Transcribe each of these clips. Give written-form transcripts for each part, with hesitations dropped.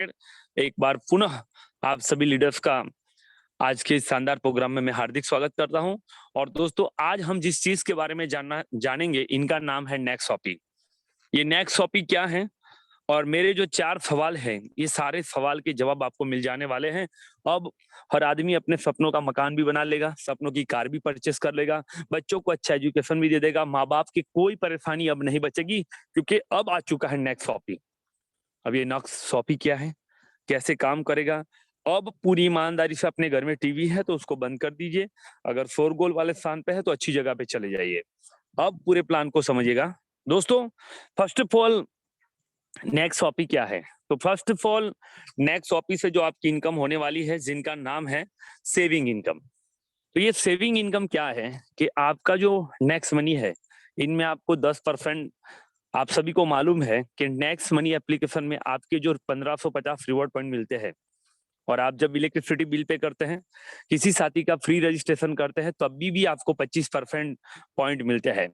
एक बार पुनः आप सभी लीडर्स का आज के इस शानदार प्रोग्राम में मैं हार्दिक स्वागत करता हूं। और दोस्तों, आज हम जिस चीज के बारे में जानेंगे, इनका नाम है नेक्सॉपी। ये नेक्सॉपी क्या है और मेरे जो 4 सवाल हैं, ये सारे सवाल के जवाब आपको मिल जाने वाले हैं। अब हर आदमी अपने सपनों का मकान भी बना लेगा, सपनों की कार भी परचेस कर लेगा, बच्चों को अच्छा एजुकेशन भी दे देगा, माँ बाप की कोई परेशानी अब नहीं बचेगी, क्योंकि अब आ चुका है नेक्सॉपी। अब ये नेक्सॉपी क्या है, कैसे काम करेगा? अब पूरी ईमानदारी से, अपने घर में टीवी है तो उसको बंद कर दीजिए, अगर शोरगुल वाले स्थान पे है तो अच्छी जगह पे चले जाइए। अब पूरे प्लान को समझिएगा। दोस्तों, फर्स्ट ऑफ ऑल नेक्सॉपी क्या है? तो फर्स्ट ऑफ ऑल नेक्सॉपी से जो आपकी इनकम होने वाली है, जिनका नाम है सेविंग इनकम। तो ये सेविंग इनकम क्या है कि आपका जो नेक्स्ट मनी है, इनमें आपको 10%, आप सभी को मालूम है कि नेक्स्ट मनी एप्लीकेशन में आपके जो 1550 रिवॉर्ड पॉइंट मिलते हैं, और आप जब इलेक्ट्रिसिटी बिल पे करते हैं, किसी साथी का फ्री रजिस्ट्रेशन करते हैं, तब भी आपको 25% पॉइंट मिलते हैं।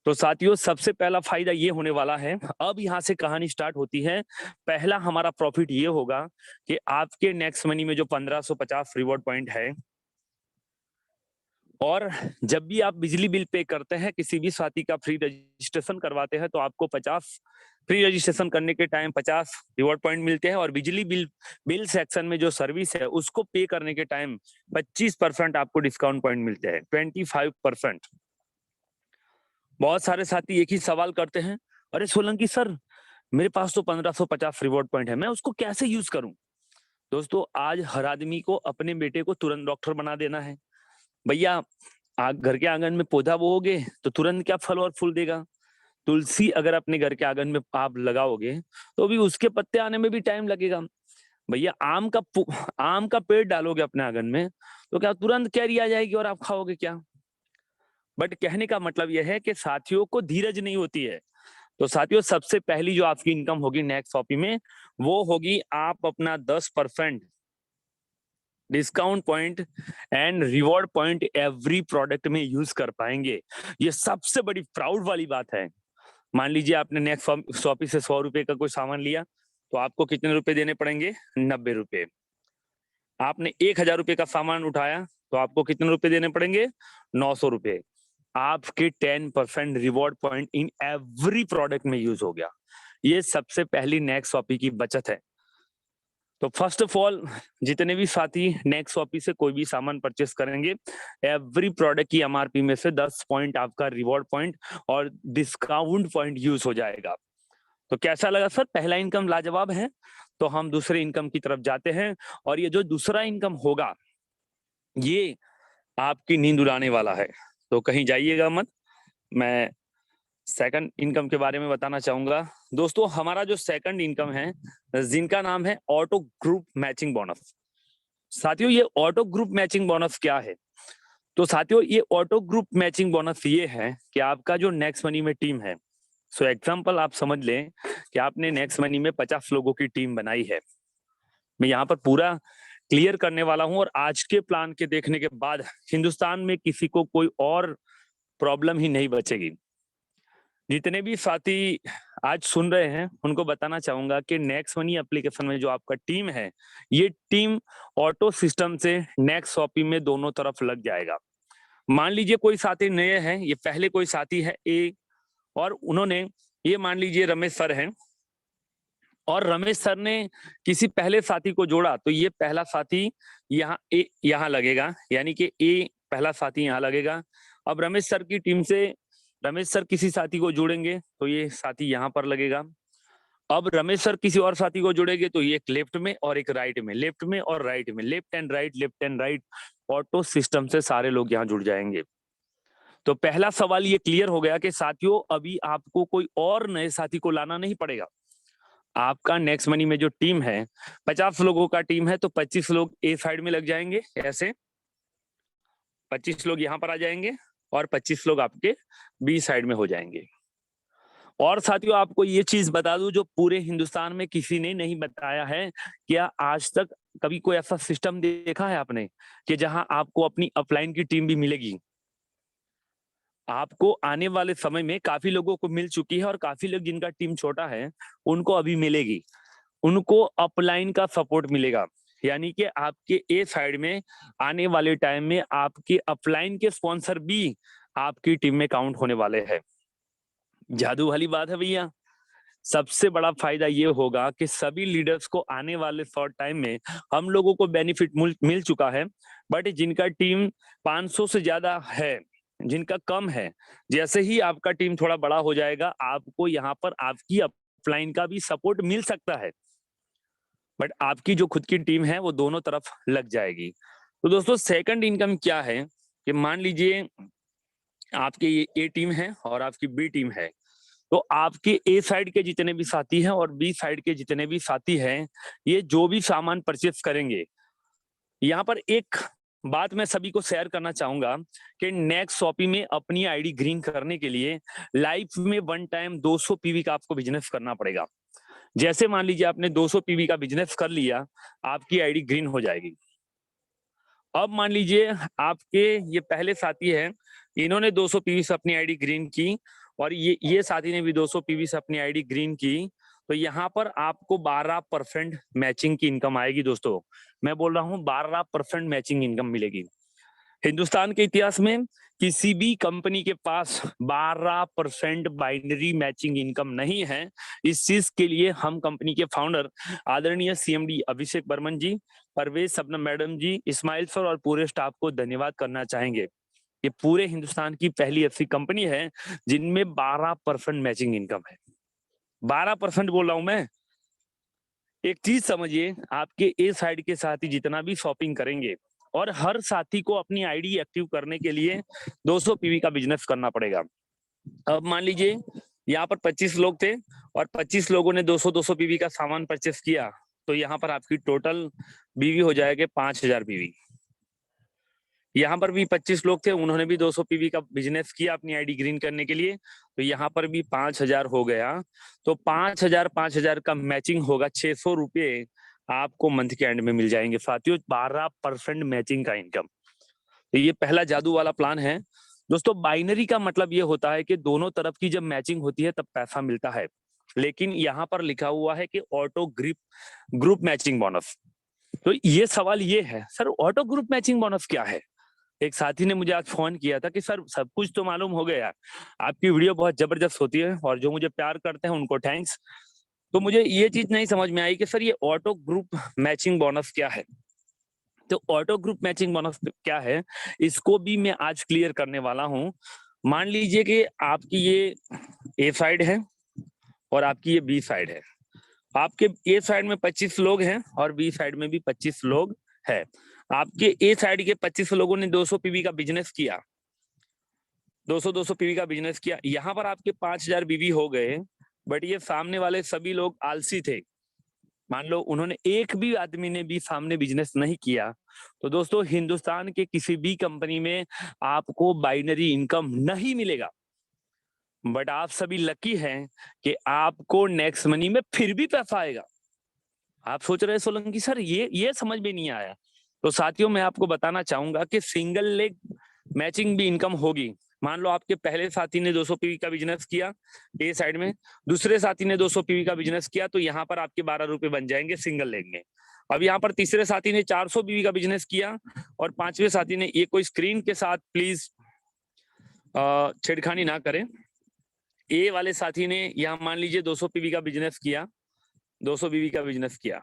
तो साथियों, सबसे पहला फायदा ये होने वाला है। अब यहाँ से कहानी स्टार्ट होती है। पहला हमारा प्रॉफिट ये होगा कि आपके नेक्स्ट मनी में जो 1550 रिवॉर्ड पॉइंट है, और जब भी आप बिजली बिल पे करते हैं, किसी भी साथी का फ्री रजिस्ट्रेशन करवाते हैं, तो आपको 50 फ्री रजिस्ट्रेशन करने के टाइम 50 रिवॉर्ड पॉइंट मिलते हैं, और बिजली बिल सेक्शन में जो सर्विस है उसको पे करने के टाइम 25% आपको डिस्काउंट पॉइंट मिलते हैं, 25%। बहुत सारे साथी एक ही सवाल करते हैं, अरे सोलंकी सर, मेरे पास तो 1550 रिवॉर्ड पॉइंट है, मैं उसको कैसे यूज करूं? दोस्तों, आज हर आदमी को अपने बेटे को तुरंत डॉक्टर बना देना है। भैया, घर के आंगन में पौधा बोओगे तो तुरंत क्या फल और फूल देगा? तुलसी अगर अपने घर के आंगन में आप लगाओगे तो भी उसके पत्ते आने में भी टाइम लगेगा। भैया, आम का पेड़ डालोगे अपने आंगन में तो क्या तुरंत कैरी आ जाएगी और आप खाओगे क्या? बट कहने का मतलब यह है कि साथियों को धीरज नहीं होती है। तो साथियों, सबसे पहली जो आपकी इनकम होगी नेक्सॉपी में, वो होगी आप अपना 10% discount point and reward point every product में यूज कर पाएंगे। ये सबसे बड़ी प्राउड वाली बात है। मान लीजिए आपने नेक्स्ट शॉपी से 100 रुपए का कोई सामान लिया, तो आपको कितने रुपए देने पड़ेंगे? 90 रुपए। आपने 1000 रुपए का सामान उठाया, तो आपको कितने रुपए देने पड़ेंगे? 900 रुपए। आपके 10% reward point in every product में यूज हो गया। ये सबसे पहली नेक्स्ट शॉपी की बचत है। तो फर्स्ट ऑफ ऑल, जितने भी साथी नेक्स्ट शॉपी से कोई भी सामान परचेस करेंगे, एवरी प्रोडक्ट की एमआरपी में से 10 पॉइंट आपका रिवॉर्ड पॉइंट और डिस्काउंट पॉइंट यूज हो जाएगा। तो कैसा लगा सर? पहला इनकम लाजवाब है। तो हम दूसरे इनकम की तरफ जाते हैं, और ये जो दूसरा इनकम होगा, ये आपकी नींद उड़ाने वाला है। तो कहीं जाइएगा मत, मैं सेकंड इनकम के बारे में बताना चाहूंगा। दोस्तों, हमारा जो सेकंड इनकम है, जिनका नाम है ऑटो ग्रुप मैचिंग बोनस। साथियों, ये ऑटो ग्रुप मैचिंग बोनस क्या है? तो साथियों, ये ऑटो ग्रुप मैचिंग बोनस ये है कि आपका जो नेक्स्ट मनी में टीम है, सो एग्जांपल आप समझ लें कि आपने नेक्स्ट मनी में 50 लोगों की टीम बनाई है। मैं यहाँ पर पूरा क्लियर करने वाला हूं, और आज के प्लान के देखने के बाद हिंदुस्तान में किसी को कोई और प्रॉब्लम ही नहीं बचेगी। जितने भी साथी आज सुन रहे हैं, उनको बताना चाहूंगा कि नेक्स्ट मनी एप्लीकेशन में जो आपका टीम है, ये टीम ऑटो सिस्टम से नेक्स्ट शॉपी में दोनों तरफ लग जाएगा। मान लीजिए कोई साथी नए हैं, ये पहले कोई साथी है ए, और उन्होंने, ये मान लीजिए रमेश सर हैं, और रमेश सर ने किसी पहले साथी को जोड़ा, तो ये पहला साथी यहाँ लगेगा, यानी कि ए पहला साथी यहाँ लगेगा। अब रमेश सर की टीम से रमेश सर किसी साथी को जोड़ेंगे, तो ये साथी यहाँ पर लगेगा। अब रमेश सर किसी और साथी को जोड़ेंगे, तो ये एक लेफ्ट में और एक राइट में, लेफ्ट में और राइट में, left and right, left and right, auto system से सारे लोग यहाँ जुड़ जाएंगे। तो पहला सवाल ये क्लियर हो गया कि साथियों, अभी आपको कोई और नए साथी को लाना नहीं पड़ेगा। आपका नेक्स्ट मनी में जो टीम है, 50 लोगों का टीम है, तो 25 लोग ए साइड में लग जाएंगे, ऐसे 25 लोग यहाँ पर आ जाएंगे, और 25 लोग आपके बी साइड में हो जाएंगे। और साथियों, आपको ये चीज बता दूं जो पूरे हिंदुस्तान में किसी ने नहीं बताया है। क्या आज तक कभी कोई ऐसा सिस्टम देखा है आपने कि जहां आपको अपनी अपलाइन की टीम भी मिलेगी? आपको आने वाले समय में काफी लोगों को मिल चुकी है, और काफी लोग जिनका टीम छोटा है, उनको अभी मिलेगी। उनको अपलाइन का सपोर्ट मिलेगा, यानी कि आपके ए साइड में आने वाले टाइम में आपके अपलाइन के स्पॉन्सर भी आपकी टीम में काउंट होने वाले हैं। जादू वाली बात है भैया। सबसे बड़ा फायदा ये होगा कि सभी लीडर्स को आने वाले शॉर्ट टाइम में हम लोगों को बेनिफिट मिल चुका है, बट जिनका टीम 500 से ज्यादा है, जिनका कम है, जैसे ही आपका टीम थोड़ा बड़ा हो जाएगा आपको यहाँ पर आपकी अपलाइन का भी सपोर्ट मिल सकता है, बट आपकी जो खुद की टीम है वो दोनों तरफ लग जाएगी। तो दोस्तों सेकंड इनकम क्या है कि मान लीजिए आपके ये ए टीम है और आपकी बी टीम है, तो आपके ए साइड के जितने भी साथी हैं और बी साइड के जितने भी साथी हैं, ये जो भी सामान परचेस करेंगे, यहाँ पर एक बात मैं सभी को शेयर करना चाहूंगा कि नेक्स्ट शॉपी में अपनी आईडी ग्रीन करने के लिए लाइफ में वन टाइम 200 पीवी का आपको बिजनेस करना पड़ेगा। जैसे मान लीजिए आपने 200 पीवी का बिजनेस कर लिया, आपकी आईडी ग्रीन हो जाएगी। अब मान लीजिए आपके ये पहले साथी हैं, इन्होंने 200 पीवी से अपनी आईडी ग्रीन की और ये साथी ने भी 200 पीवी से अपनी आईडी ग्रीन की, तो यहाँ पर आपको 12% मैचिंग की इनकम आएगी। दोस्तों मैं बोल रहा हूँ 12% मैचिंग इनकम मिलेगी। हिंदुस्तान के इतिहास में किसी भी कंपनी के पास 12% बाइनरी मैचिंग इनकम नहीं है। इस चीज के लिए हम कंपनी के फाउंडर आदरणीय सीएमडी अभिषेक बर्मन जी, परवेज सपनम मैडम जी, इस्माइल सर और पूरे स्टाफ को धन्यवाद करना चाहेंगे। ये पूरे हिंदुस्तान की पहली ऐसी कंपनी है जिनमें 12% मैचिंग इनकम है। 12% बोल रहा हूं मैं। एक चीज समझिए, आपके ए साइड के साथी जितना भी शॉपिंग करेंगे और हर साथी को अपनी आईडी एक्टिव करने के लिए 200 पीवी का बिजनेस करना पड़ेगा। अब मान लीजिए यहाँ पर 25 लोग थे और 25 लोगों ने 200 पीवी का सामान परचेस किया, तो यहाँ पर आपकी टोटल बीवी हो जाएगी 5000 बीवी। यहाँ पर भी 25 लोग थे, उन्होंने भी 200 पीवी का बिजनेस किया अपनी आईडी ग्रीन करने के लिए, तो यहाँ पर भी 5000 हो गया। तो 5000 का मैचिंग होगा 600 रुपये आपको मंथ के एंड में मिल जाएंगे साथियों। 12% मैचिंग का इनकम, तो ये पहला जादू वाला प्लान है। दोस्तों बाइनरी का मतलब ये होता है कि दोनों तरफ की जब मैचिंग होती है तब पैसा मिलता है, लेकिन यहाँ पर लिखा हुआ है कि ऑटो ग्रुप मैचिंग बोनस। तो ये सवाल ये है, sir auto group matching bonus क्या है? एक साथी ने मुझे आज फोन किया था कि सर सब कुछ तो मालूम हो गया, आपकी वीडियो बहुत जबरदस्त होती है और जो मुझे प्यार करते हैं उनको थैंक्स, तो मुझे ये चीज नहीं समझ में आई कि सर ये ऑटो ग्रुप मैचिंग बोनस क्या है। तो ऑटो ग्रुप मैचिंग बोनस क्या है, इसको भी मैं आज क्लियर करने वाला हूं। मान लीजिए कि आपकी ये ए साइड है और आपकी ये बी साइड है। आपके ए साइड में 25 लोग हैं और बी साइड में भी 25 लोग हैं। आपके ए साइड के 25 लोगों ने 200 पीवी का बिजनेस किया, 200 पीवी का बिजनेस किया, यहाँ पर आपके 5000 बीवी हो गए, बट ये सामने वाले सभी लोग आलसी थे। मान लो उन्होंने एक भी आदमी ने भी सामने बिजनेस नहीं किया, तो दोस्तों हिंदुस्तान के किसी भी कंपनी में आपको बाइनरी इनकम नहीं मिलेगा। बट आप सभी लकी हैं कि आपको नेक्स्ट मनी में फिर भी पैसा आएगा। आप सोच रहे सोलंकी सर ये समझ में नहीं आया, तो साथियों मैं आपको बताना चाहूंगा कि सिंगल लेग मैचिंग भी इनकम होगी। मान लो आपके पहले साथी ने 200 पीवी का बिजनेस किया ए साइड में, दूसरे साथी ने 200 पीवी का बिजनेस किया, तो यहाँ पर आपके 12 रुपए बन जाएंगे सिंगल लेग में। अब यहाँ पर तीसरे साथी ने 400 पीवी का बिजनेस किया और पांचवें साथी ने, ये कोई स्क्रीन के साथ प्लीज छेड़खानी ना करें। ए वाले साथी ने यहाँ मान लीजिए 200 पीवी का बिजनेस किया, 200 बीवी का बिजनेस किया,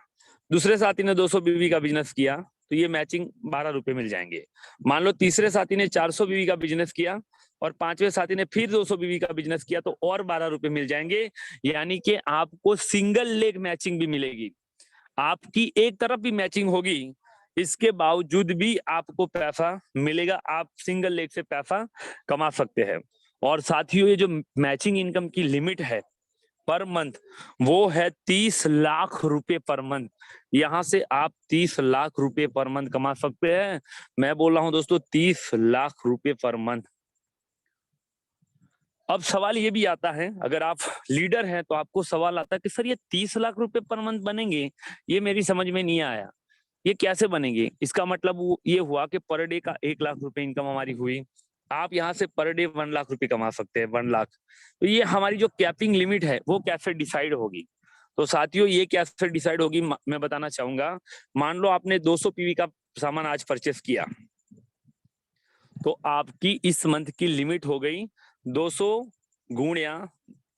दूसरे साथी ने 200 बीवी का बिजनेस किया, तो ये मैचिंग 12 रुपए मिल जाएंगे। मान लो तीसरे साथी ने 400 बीवी का बिजनेस किया और पांचवें साथी ने फिर 200 बीवी का बिजनेस किया, तो और 12 रुपए मिल जाएंगे, यानी कि आपको सिंगल लेग मैचिंग भी मिलेगी। आपकी एक तरफ भी मैचिंग होगी, इसके बावजूद भी आपको पैसा मिलेगा, आप सिंगल लेग से पैसा कमा सकते हैं। और साथियों ये जो मैचिंग इनकम की लिमिट है पर मंथ, वो है 30 लाख रुपए पर मंथ। यहां से आप 30 लाख रुपए पर मंथ कमा सकते हैं। मैं बोल रहा हूं दोस्तों 30 लाख रुपए पर मंथ। अब सवाल ये भी आता है, अगर आप लीडर हैं तो आपको सवाल आता है कि सर ये 30 लाख रुपए पर मंथ बनेंगे, ये मेरी समझ में नहीं आया, ये कैसे बनेंगे? इसका मतलब ये हुआ कि पर डे का 1 लाख रुपए इनकम हमारी हुई, आप यहाँ से पर डे 1 लाख रुपए कमा सकते हैं, 1 लाख। तो ये हमारी जो कैपिंग लिमिट है वो कैसे डिसाइड होगी? तो साथियों ये कैसे डिसाइड होगी मैं बताना चाहूंगा। मान लो आपने 200 पीवी का सामान आज परचेस किया, तो आपकी इस मंथ की लिमिट हो गई 200 गुणिया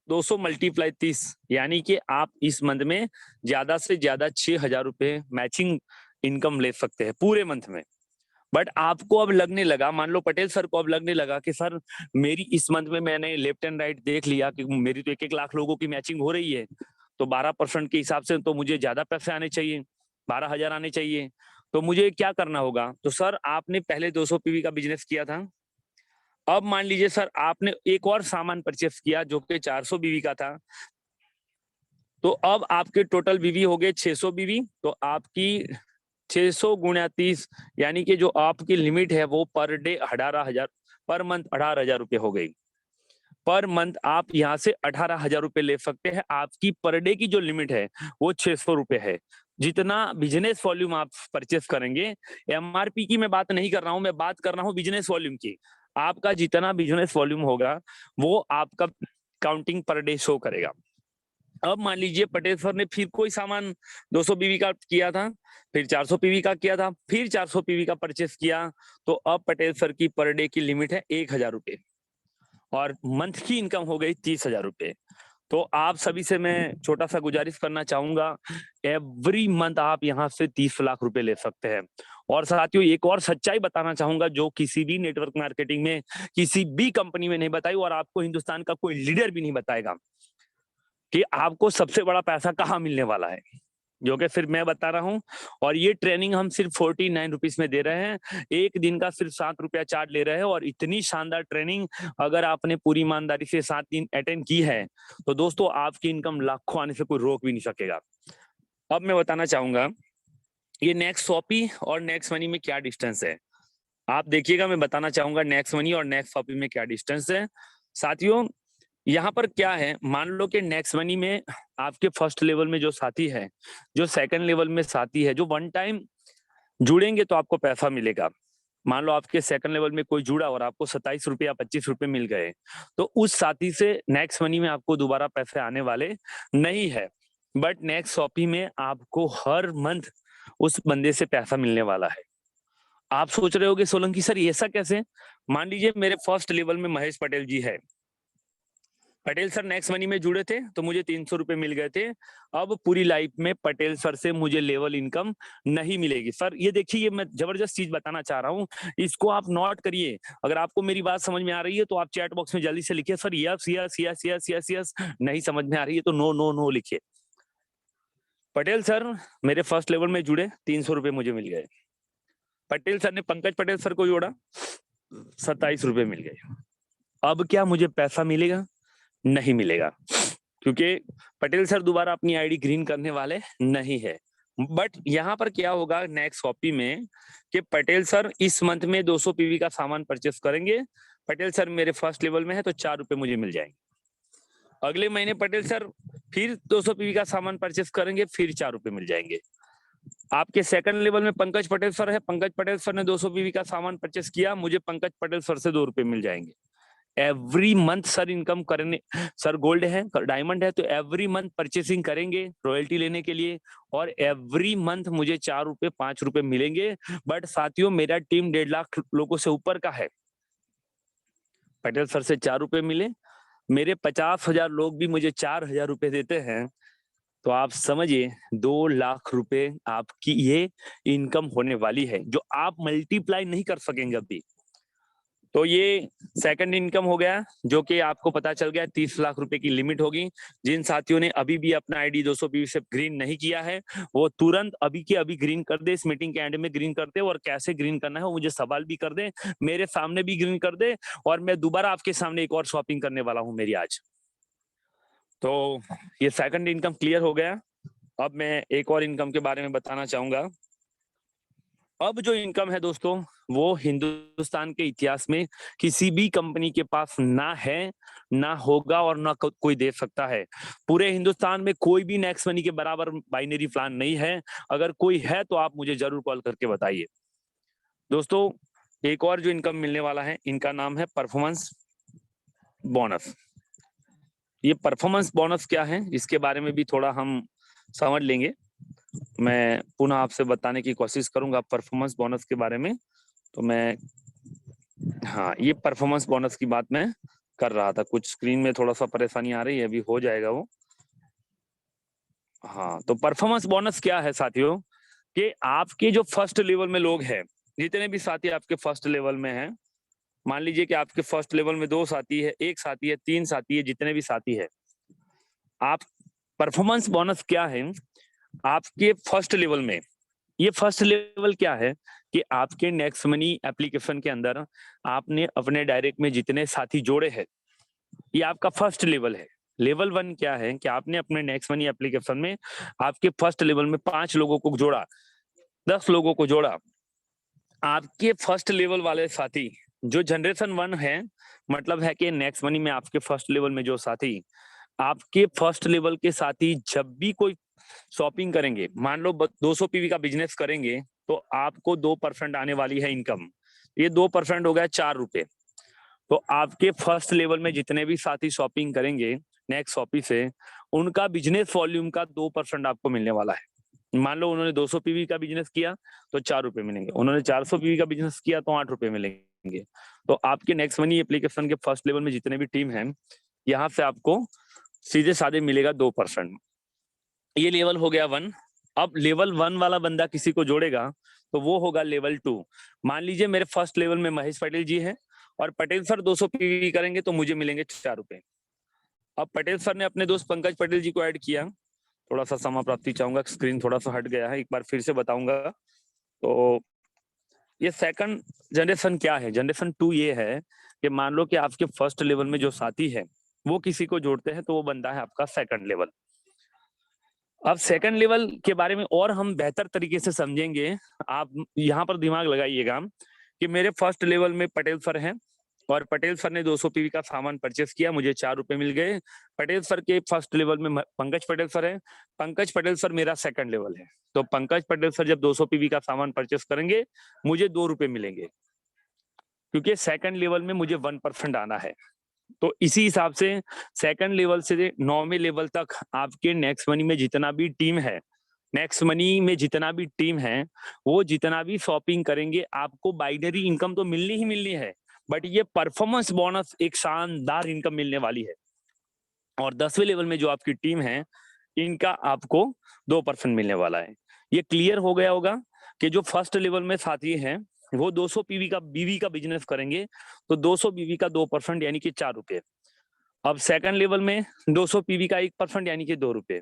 200 मल्टीप्लाई 30, यानी कि आप इस मंथ में ज्यादा से ज्यादा 6,000 रुपए मैचिंग इनकम ले सकते हैं पूरे मंथ में। बट आपको अब लगने लगा, मान लो पटेल सर को अब लगने लगा कि सर मेरी इस मंथ में मैंने लेफ्ट एंड राइट देख लिया कि मेरी तो 1-1 लाख लोगों की मैचिंग हो रही है, तो 12% के हिसाब से तो मुझे ज्यादा पैसे आने चाहिए, 12,000 आने चाहिए। तो मुझे क्या करना होगा? तो सर आपने पहले 200 पीवी का बिजनेस किया था, अब मान लीजिए सर आपने एक और सामान परचेस किया जो कि 400 बीवी का था, तो अब आपके टोटल बीवी हो गए 600 बीवी। तो आपकी 600 गुणा 30, यानी कि जो आपकी लिमिट है वो पर डे 18,000, पर मंथ 18,000 रुपए हो गई। पर मंथ आप यहाँ से 18,000 रुपए ले सकते हैं। आपकी पर डे की जो लिमिट है वो 600 रुपए है। जितना बिजनेस वॉल्यूम आप परचेस करेंगे, एमआरपी की मैं बात नहीं कर रहा हूं, मैं बात कर रहा हूं बिजनेस वॉल्यूम की। आपका जितना बिजनेस वॉल्यूम होगा वो आपका काउंटिंग पर डे शो करेगा। अब मान लीजिए पटेल सर ने फिर कोई सामान 200 पीवी का किया था, फिर 400 पीवी का किया था, फिर 400 पीवी का परचेस किया, तो अब पटेल सर की पर डे की लिमिट है 1,000 रुपए और मंथ की इनकम हो गई 30,000 रुपए। तो आप सभी से मैं छोटा सा गुजारिश करना चाहूंगा, एवरी मंथ आप यहाँ से 30 लाख रुपए ले सकते हैं। और साथियों एक और सच्चाई बताना चाहूंगा जो किसी भी नेटवर्क मार्केटिंग में, किसी भी कंपनी में नहीं बताई, और आपको हिंदुस्तान का कोई लीडर भी नहीं बताएगा कि आपको सबसे बड़ा पैसा कहाँ मिलने वाला है, जो कि सिर्फ मैं बता रहा हूँ। और ये ट्रेनिंग हम सिर्फ 49 रुपीज में दे रहे हैं, एक दिन का सिर्फ 7 रुपया चार्ज ले रहे हैं। और इतनी शानदार ट्रेनिंग अगर आपने पूरी ईमानदारी से 7 दिन अटेंड की है तो दोस्तों आपकी इनकम लाखों आने से कोई रोक भी नहीं सकेगा। अब मैं बताना चाहूंगा ये नेक्स्ट शॉपी और नेक्स्ट मनी में क्या डिस्टेंस है। आप देखिएगा, मैं बताना चाहूंगा नेक्स्ट मनी और नेक्स्ट शॉपी में क्या डिस्टेंस है। साथियों यहाँ पर क्या है, मान लो कि नेक्स्ट मनी में आपके फर्स्ट लेवल में जो साथी है, जो सेकंड लेवल में साथी है, जो वन टाइम जुड़ेंगे तो आपको पैसा मिलेगा। मान लो आपके सेकंड लेवल में कोई जुड़ा और आपको 27 रुपये या 25 रुपये मिल गए, तो उस साथी से नेक्स्ट मनी में आपको दोबारा पैसे आने वाले नहीं है। बट नेक्स्ट शॉपी में आपको हर मंथ उस बंदे से पैसा मिलने वाला है। आप सोच रहे होगे सोलंकी सर ये ऐसा कैसे? मान लीजिए मेरे फर्स्ट लेवल में महेश पटेल जी है, पटेल सर नेक्स्ट मनी में जुड़े थे तो मुझे 300 रुपए मिल गए थे। अब पूरी लाइफ में पटेल सर से मुझे लेवल इनकम नहीं मिलेगी। सर ये देखिए, ये मैं जबरदस्त चीज बताना चाह रहा हूँ, इसको आप नोट करिए। अगर आपको मेरी बात समझ में आ रही है तो आप चैट बॉक्स में जल्दी से लिखिए sir yes yes yes yes yes yes, नहीं समझ में आ रही है तो नो नो नो लिखिए। पटेल सर मेरे फर्स्ट लेवल में जुड़े, 300 रुपए मुझे मिल गए। पटेल सर ने पंकज पटेल सर को जोड़ा, 27 रुपए मिल गए। अब क्या मुझे पैसा मिलेगा? नहीं मिलेगा, क्योंकि पटेल सर दोबारा अपनी आईडी ग्रीन करने वाले नहीं है। बट यहाँ पर क्या होगा नेक्स्ट कॉपी में कि पटेल सर इस मंथ में 200 पीवी का सामान परचेस करेंगे, पटेल सर मेरे फर्स्ट लेवल में है तो 4 रुपए मुझे मिल जाएंगे। अगले महीने पटेल सर फिर 200 पीवी का सामान परचेस करेंगे, फिर 4 रुपए मिल जाएंगे। आपके सेकंड लेवल में पंकज पटेल सर है, पंकज पटेल सर ने 200 पीवी का सामान परचेस किया, मुझे पंकज पटेल सर से 2 रुपए मिल जाएंगे। एवरी मंथ सर इनकम करने, सर गोल्ड है डायमंड है तो एवरी मंथ परचेसिंग करेंगे रॉयल्टी लेने के लिए, और एवरी मंथ मुझे 4 रुपए 5 रुपए मिलेंगे। बट साथियों मेरा टीम 1.5 लाख लोगों से ऊपर का है, पटेल सर से 4 रुपए मिले, मेरे 50,000 लोग भी मुझे 4,000 रुपए देते हैं, तो आप समझिए 2 लाख रुपए आपकी ये इनकम होने वाली है, जो आप मल्टीप्लाई नहीं कर सकेंगे अभी। तो ये सेकंड इनकम हो गया, जो कि आपको पता चल गया 30 लाख रुपए की लिमिट होगी। जिन साथियों ने अभी भी अपना आईडी 200 पीवी से ग्रीन नहीं किया है वो तुरंत अभी के अभी ग्रीन कर दे, इस मीटिंग के एंड में ग्रीन कर दे। और कैसे ग्रीन करना है वो मुझे सवाल भी कर दे, मेरे सामने भी ग्रीन कर दे, और मैं दोबारा आपके सामने एक और शॉपिंग करने वाला हूँ मेरी आज। तो ये सेकंड इनकम क्लियर हो गया। अब मैं एक और इनकम के बारे में बताना चाहूंगा। अब जो इनकम है दोस्तों वो हिंदुस्तान के इतिहास में किसी भी कंपनी के पास ना है, ना होगा और ना कोई दे सकता है। पूरे हिंदुस्तान में कोई भी नेक्स्ट मनी के बराबर बाइनरी प्लान नहीं है। अगर कोई है तो आप मुझे जरूर कॉल करके बताइए। दोस्तों एक और जो इनकम मिलने वाला है, इनका नाम है परफॉर्मेंस बोनस। ये परफॉर्मेंस बोनस क्या है इसके बारे में भी थोड़ा हम समझ लेंगे। मैं पुनः आपसे बताने की कोशिश करूंगा परफॉर्मेंस बोनस के बारे में। तो मैं, हाँ, ये परफॉर्मेंस बोनस की बात मैं कर रहा था। कुछ स्क्रीन में थोड़ा सा परेशानी आ रही है, अभी हो जाएगा वो। हाँ, तो परफॉर्मेंस बोनस क्या है साथियों, कि आपके जो फर्स्ट लेवल में लोग हैं, जितने भी साथी आपके फर्स्ट लेवल में हैं, मान लीजिए कि आपके फर्स्ट लेवल में 2 साथी है, 1 साथी है, 3 साथी है, जितने भी साथी है, आप परफॉर्मेंस बोनस क्या है आपके फर्स्ट लेवल में। ये फर्स्ट लेवल क्या है कि आपके नेक्स्ट मनी एप्लीकेशन के अंदर आपने अपने डायरेक्ट में जितने साथी जोड़े हैं, ये आपका फर्स्ट लेवल है। लेवल 1 क्या है कि आपने अपने नेक्स्ट मनी एप्लीकेशन में आपके फर्स्ट लेवल में 5 लोगों को जोड़ा, 10 लोगों को जोड़ा। आपके फर्स्ट लेवल वाले साथी जो जनरेशन 1 है, मतलब है कि नेक्स्ट मनी में आपके फर्स्ट लेवल में जो साथी, आपके फर्स्ट लेवल के साथी जब भी कोई शॉपिंग करेंगे, मान लो 200 पीवी का बिजनेस करेंगे, तो आपको 2% आने वाली है इनकम। ये 2% हो गया 4 रुपए। तो आपके फर्स्ट लेवल में जितने भी साथी शॉपिंग करेंगे नेक्स्ट शॉपी से, उनका बिजनेस वॉल्यूम का 2% आपको मिलने वाला है। मान लो उन्होंने 200 पीवी का बिजनेस किया तो 4 रुपए मिलेंगे, उन्होंने 400 पीवी का बिजनेस किया तो 8 रुपए मिलेंगे। तो आपके नेक्स्ट मनी एप्लीकेशन के फर्स्ट लेवल में जितने भी टीम है, यहाँ से आपको सीधे साधे मिलेगा 2%। ये लेवल हो गया 1। अब लेवल 1 वाला बंदा किसी को जोड़ेगा तो वो होगा लेवल 2। मान लीजिए मेरे फर्स्ट लेवल में महेश पटेल जी हैं और पटेल सर 200 पीवी करेंगे तो मुझे मिलेंगे 4 रुपए। अब पटेल सर ने अपने दोस्त पंकज पटेल जी को ऐड किया। थोड़ा सा समय प्राप्ति चाहूंगा, स्क्रीन थोड़ा सा हट गया है, एक बार फिर से बताऊंगा। तो ये सेकंड जनरेशन क्या है, जनरेशन 2 ये है कि मान लो कि आपके फर्स्ट लेवल में जो साथी है वो किसी को जोड़ते हैं तो वो बंदा है आपका सेकंड लेवल। अब सेकंड लेवल के बारे में और हम बेहतर तरीके से समझेंगे। आप यहाँ पर दिमाग लगाइएगा कि मेरे फर्स्ट लेवल में पटेल सर हैं और पटेल सर ने 200 पीवी का सामान परचेस किया, मुझे 4 रुपए मिल गए। पटेल सर के फर्स्ट लेवल में पंकज पटेल सर हैं, पंकज पटेल सर मेरा सेकंड लेवल है। तो पंकज पटेल सर जब 200 पीवी का सामान परचेस करेंगे मुझे 2 रुपए मिलेंगे, क्योंकि सेकंड लेवल में मुझे 1% आना है। तो इसी हिसाब से सेकंड लेवल से 9वें लेवल तक आपके नेक्स्ट मनी में जितना भी टीम है, नेक्स्ट मनी में जितना भी टीम है, वो जितना भी शॉपिंग करेंगे आपको बाइनरी इनकम तो मिलनी ही मिलनी है, बट ये परफॉर्मेंस बोनस एक शानदार इनकम मिलने वाली है। और 10वें लेवल में जो आपकी टीम है, इनका आपको 2% मिलने वाला है। ये क्लियर हो गया होगा कि जो फर्स्ट लेवल में साथी हैं वो 200 पीवी का बीवी का बिजनेस करेंगे तो 200 बीवी का 2% यानी कि 4 रुपए। अब सेकंड लेवल में 200 पीवी का 1% यानी कि 2 रुपए।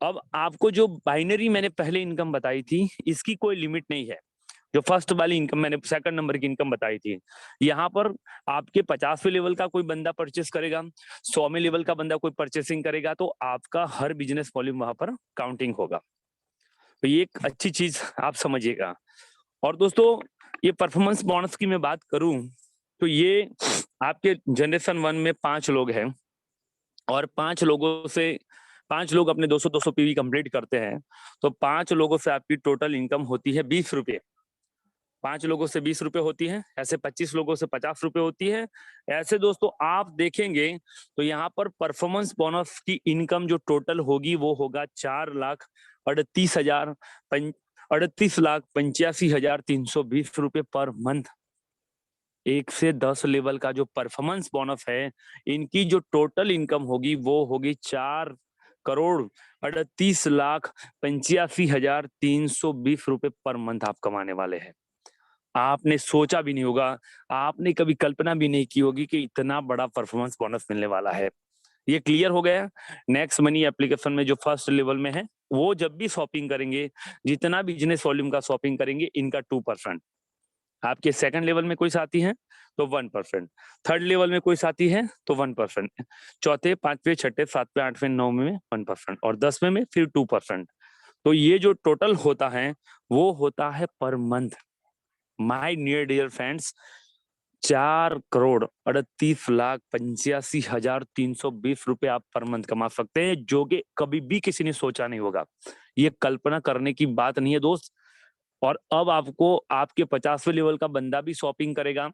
अब आपको जो बाइनरी मैंने पहले इनकम बताई थी इसकी कोई लिमिट नहीं है। जो फर्स्ट वाली इनकम मैंने सेकंड नंबर की इनकम बताई थी, यहाँ पर आपके 50वें लेवल का कोई बंदा परचेस करेगा, 100वें लेवल का बंदा कोई परचेसिंग करेगा, तो आपका हर बिजनेस वॉल्यूम वहां पर काउंटिंग होगा। तो ये एक अच्छी चीज आप समझिएगा। और दोस्तों, ये परफॉर्मेंस बोनस की मैं बात करूं तो ये आपके जनरेशन 1 में 5 लोग हैं और 5 लोग अपने 200 पीवी कंप्लीट करते हैं, तो 5 लोगों से आपकी टोटल इनकम होती है 20 रुपए। 5 लोगों से 20 रुपए होती है, ऐसे 25 लोगों से 50 रुपए होती है। ऐसे दोस्तों आप देखेंगे तो यहाँ पर परफॉर्मेंस बोनस की इनकम जो टोटल होगी वो होगा 4,38,85,320 रुपए पर मंथ। 1 से 10 लेवल का जो परफॉर्मेंस बोनस है, इनकी जो टोटल इनकम होगी वो होगी 4,38,85,320 रुपए पर मंथ आप कमाने वाले हैं। आपने सोचा भी नहीं होगा, आपने कभी कल्पना भी नहीं की होगी कि इतना बड़ा परफॉर्मेंस बोनस मिलने वाला है। ये क्लियर हो गया। नेक्स्ट मनी एप्लीकेशन में जो फर्स्ट लेवल में है, वो जब भी शॉपिंग करेंगे, जितना बिजनेस वॉल्यूम का शॉपिंग करेंगे, इनका 2%। आपके सेकंड लेवल में कोई साथी है तो 1%, थर्ड लेवल में कोई साथी है तो 1%, चौथे, पांचवें, छठे, सातवें, आठवें, 9वें में 1% और 10वें में फिर 2%। तो ये जो टोटल होता है वो होता है पर month. My near dear friends, 4,38,85,320 रुपए आप पर मंथ कमा सकते हैं, जो कि कभी भी किसी ने सोचा नहीं होगा। ये कल्पना करने की बात नहीं है दोस्त। और अब आपको आपके 50वें लेवल का बंदा भी शॉपिंग करेगा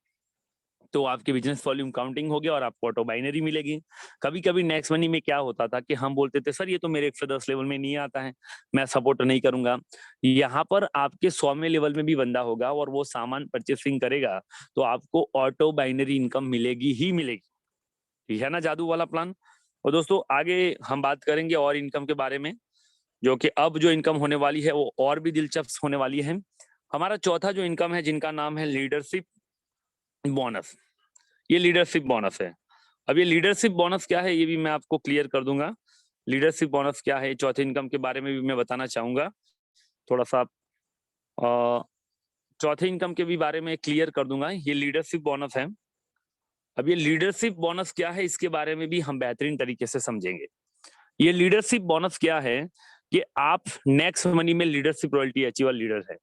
तो आपके बिजनेस वॉल्यूम काउंटिंग हो गया और आपको ऑटो बाइनरी मिलेगी। कभी कभी नेक्स्ट मनी में क्या होता था कि हम बोलते थे सर ये तो मेरे 110 लेवल में नहीं आता है, मैं सपोर्ट नहीं करूंगा। यहाँ पर आपके 100वें लेवल में भी बंदा होगा और वो सामान परचेसिंग करेगा, तो आपको ऑटो बाइनरी इनकम मिलेगी ही मिलेगी। ठीक है ना जादू वाला प्लान। और दोस्तों आगे हम बात करेंगे और इनकम के बारे में, जो कि अब जो इनकम होने वाली है वो और भी दिलचस्प होने वाली है। हमारा चौथा जो इनकम है, जिनका नाम है लीडरशिप बोनस। ये लीडरशिप बोनस है। अब ये लीडरशिप बोनस क्या है ये भी मैं आपको क्लियर कर दूंगा। लीडरशिप बोनस क्या है, चौथे इनकम के बारे में भी मैं बताना चाहूंगा। थोड़ा सा अ, चौथे इनकम के भी बारे में क्लियर कर दूंगा। ये लीडरशिप बोनस है। अब ये लीडरशिप बोनस क्या है इसके बारे में भी हम बेहतरीन तरीके से समझेंगे। ये लीडरशिप बोनस क्या है कि आप नेक्स्ट मनी में लीडरशिप रॉयल्टी अचीवर लीडर है।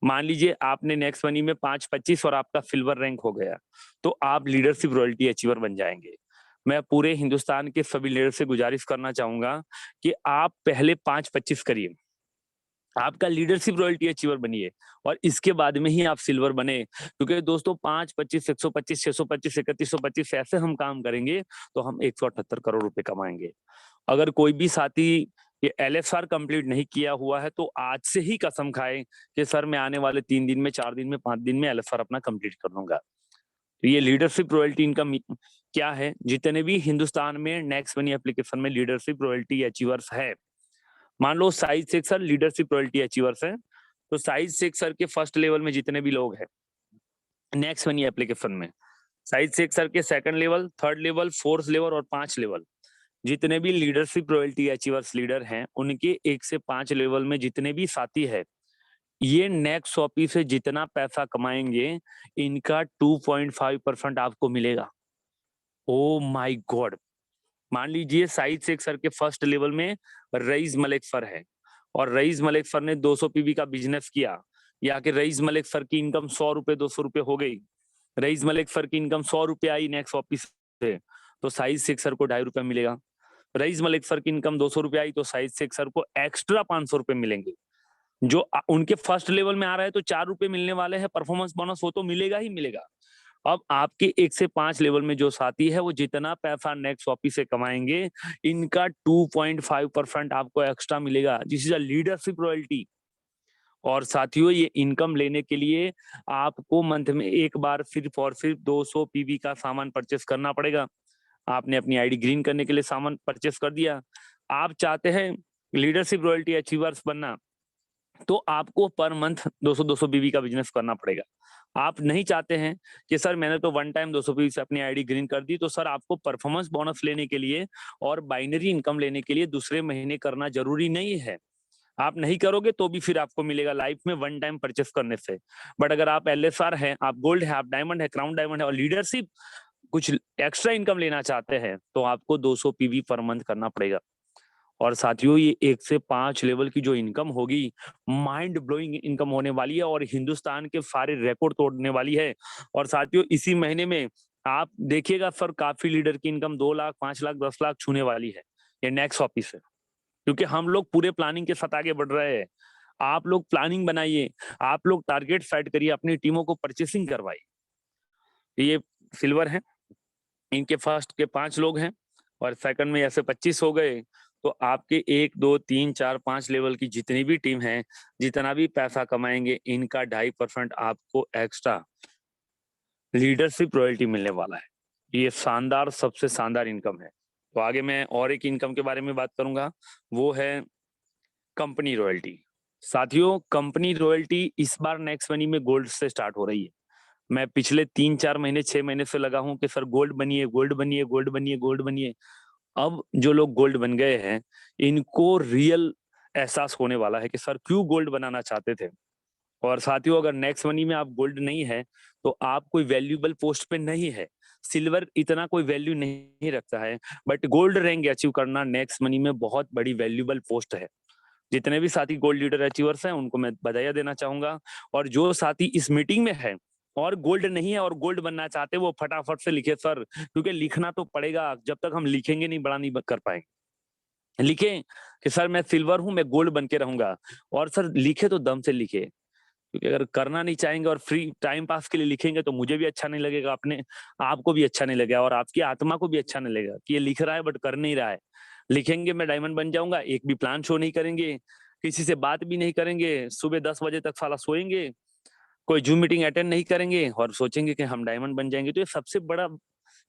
मान लीजिए आपने नेक्स्ट मनी में 5-25 और आपका सिल्वर रैंक हो गया, तो आप लीडरशिप रॉयल्टी अचीवर बन जाएंगे। मैं पूरे हिंदुस्तान के सभी लीडर से गुजारिश करना चाहूंगा कि आप पहले 5-25 करिए, आपका लीडरशिप रॉयल्टी अचीवर बनिए, और इसके बाद में ही आप सिल्वर बने। क्योंकि दोस्तों 5-25, 125, 625, 3125 ऐसे हम काम करेंगे तो हम 178 करोड़ रुपए कमाएंगे। अगर कोई भी साथी ये LSR कंप्लीट नहीं किया हुआ है तो आज से ही कसम खाए कि सर मैं आने वाले 3 दिन में, 4 दिन में, 5 दिन में LSR अपना कंप्लीट कर लूंगा। तो ये लीडरशिप रॉयल्टी इनकम क्या है, जितने भी हिंदुस्तान में नेक्स्ट मनी एप्लीकेशन में लीडरशिप रॉयल्टी अचीवर्स है, मान लो साइज सेक्सर लीडरशिप रॉयल्टी अचीवर्स है, तो साइज सेक्सर के फर्स्ट लेवल में जितने भी लोग हैं नेक्स्ट मनी एप्लीकेशन में, साइज सेक्सर के second level, third level, fourth level और 5 लेवल, जितने भी लीडरशिप रॉयल्टी अचीवर्स लीडर हैं, उनके 1 से 5 लेवल में जितने भी साथी है, ये नेक्स्ट शॉपी से जितना पैसा कमाएंगे, इनका 2.5% आपको मिलेगा। Oh my God. मान लीजिए साइड सेक्टर के फर्स्ट लेवल में रईस मलिक सर है, और रईस मलिक सर ने 200 पीवी का बिजनेस किया, या कि रईस मलिक सर की इनकम 100 रुपए 200 रुपए हो गई, रईस मलिक सर की इनकम 100 रुपए आई नेक्स्ट ऑफिस से, तो साइज सेक्टर को 2.5 रुपए मिलेगा। रईस मलिक सर की इनकम 200 रुपए आई तो साइज सेक्टर को एक्स्ट्रा 500 रुपए मिलेंगे। जो उनके फर्स्ट लेवल में आ रहा है तो 4 रुपए मिलने वाले हैं परफॉर्मेंस बोनस, वो तो मिलेगा ही मिलेगा। अब आपके 1 से 5 लेवल में जो साथी है वो जितना पैसा नेक्स्ट ऑफिस से कमाएंगे, इनका 2.5% आपको एक्स्ट्रा मिलेगा, this is a leadership royalty. और साथियों ये इनकम लेने के लिए आपको मंथ में एक बार सिर्फ और सिर्फ 200 पीवी का सामान परचेस करना पड़ेगा। आपने अपनी आईडी ग्रीन करने के लिए सामान परचेस कर दिया, आप चाहते हैं लीडरशिप रॉयल्टी अचीवर्स बनना, तो आपको पर मंथ 200 बीवी का बिजनेस करना पड़ेगा। आप नहीं चाहते हैं कि सर मैंने तो वन टाइम 200 बीवी से अपनी आईडी ग्रीन कर दी, तो सर आपको परफॉर्मेंस बोनस लेने के लिए और बाइनरी इनकम लेने के लिए दूसरे महीने करना जरूरी नहीं है। आप नहीं करोगे तो भी फिर आपको मिलेगा लाइफ में वन टाइम परचेस करने से। बट अगर आप LSR है, आप गोल्ड है, आप डायमंड है, क्राउन डायमंड है और लीडरशिप कुछ एक्स्ट्रा इनकम लेना चाहते हैं, तो आपको 200 पीवी पर मंथ करना पड़ेगा। और साथियों ये 1 से 5 लेवल की जो इनकम होगी, माइंड ब्लोइंग इनकम होने वाली है और हिंदुस्तान के सारे रिकॉर्ड तोड़ने वाली है। और साथियों इसी महीने में आप देखिएगा सर काफी लीडर की इनकम 2 लाख, 5 लाख, 10 लाख छूने वाली है, ये नेक्स्ट ऑफिस है। क्योंकि हम लोग पूरे प्लानिंग के साथ आगे बढ़ रहे हैं। आप लोग प्लानिंग बनाइए, आप लोग टारगेट सेट करिए, अपनी टीमों को परचेसिंग करवाइए। ये सिल्वर है, इनके फर्स्ट के 5 लोग हैं और सेकंड में ऐसे 25 हो गए, तो आपके 1, 2, 3, 4, 5 लेवल की जितनी भी टीम है, जितना भी पैसा कमाएंगे, इनका 2.5% आपको एक्स्ट्रा लीडरशिप रॉयल्टी मिलने वाला है। ये शानदार, सबसे शानदार इनकम है। तो आगे मैं और एक इनकम के बारे में बात करूंगा, वो है कंपनी रॉयल्टी। साथियों कंपनी रॉयल्टी इस बार नेक्स्ट मनी में गोल्ड से स्टार्ट हो रही है। मैं पिछले 3-4 महीने, 6 महीने से लगा हूं कि सर गोल्ड बनिए, गोल्ड बनिए, गोल्ड बनिए, गोल्ड बनिए। अब जो लोग गोल्ड बन गए हैं, इनको रियल एहसास होने वाला है कि सर क्यों गोल्ड बनाना चाहते थे। और साथियों अगर नेक्स्ट मनी में आप गोल्ड नहीं है तो आप कोई वैल्यूएबल पोस्ट पे नहीं है। सिल्वर इतना कोई वैल्यू नहीं रखता है, बट गोल्ड रैंक अचीव करना नेक्स्ट मनी में बहुत बड़ी वैल्यूएबल पोस्ट है। जितने भी साथी गोल्ड लीडर अचीवर्स हैं उनको मैं बधाई देना चाहूंगा। और जो साथी इस मीटिंग में है और गोल्ड नहीं है और गोल्ड बनना चाहते, वो फटाफट से लिखे सर, क्योंकि लिखना तो पड़ेगा, जब तक हम लिखेंगे नहीं बड़ा नहीं कर पाएंगे। लिखे कि सर मैं सिल्वर हूं, मैं गोल्ड बन के रहूंगा। और सर लिखे तो दम से लिखे, क्योंकि अगर करना नहीं चाहेंगे और फ्री टाइम पास के लिए लिखेंगे तो मुझे भी अच्छा नहीं लगेगा, अपने आपको भी अच्छा नहीं लगेगा और आपकी आत्मा को भी अच्छा नहीं लगेगा कि ये लिख रहा है बट कर नहीं रहा है। लिखेंगे मैं डायमंड बन जाऊंगा, एक भी प्लान शो नहीं करेंगे, किसी से बात भी नहीं करेंगे, सुबह 10 बजे तक साला सोएंगे, कोई जूम मीटिंग अटेंड नहीं करेंगे और सोचेंगे कि हम डायमंड बन जाएंगे। तो ये सबसे बड़ा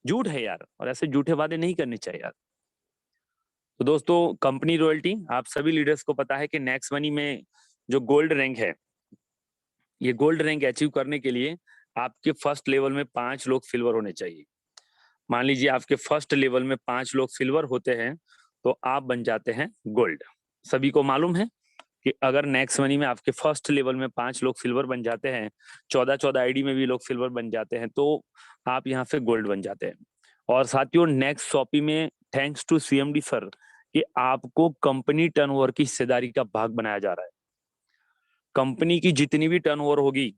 झूठ है यार, और ऐसे झूठे वादे नहीं करने चाहिए यार। तो दोस्तों, कंपनी रॉयल्टी आप सभी लीडर्स को पता है कि नेक्स्ट मनी में जो गोल्ड रैंक है, ये गोल्ड रैंक अचीव करने के लिए आपके फर्स्ट लेवल में 5 लोग सिल्वर होने चाहिए। मान लीजिए आपके फर्स्ट लेवल में 5 लोग सिल्वर होते हैं तो आप बन जाते हैं गोल्ड। सभी को मालूम है कि अगर नेक्स्ट मनी में आपके फर्स्ट लेवल में 5 लोग सिल्वर बन जाते हैं, 14 आईडी में भी लोग सिल्वर बन जाते हैं, तो आप यहाँ से गोल्ड बन जाते हैं। और साथियों, नेक्स्ट शॉपी में थैंक्स टू सीएमडी सर कि आपको कंपनी टर्नओवर की हिस्सेदारी का भाग बनाया जा रहा है। कंपनी की जितनी भी टर्नओवर होगी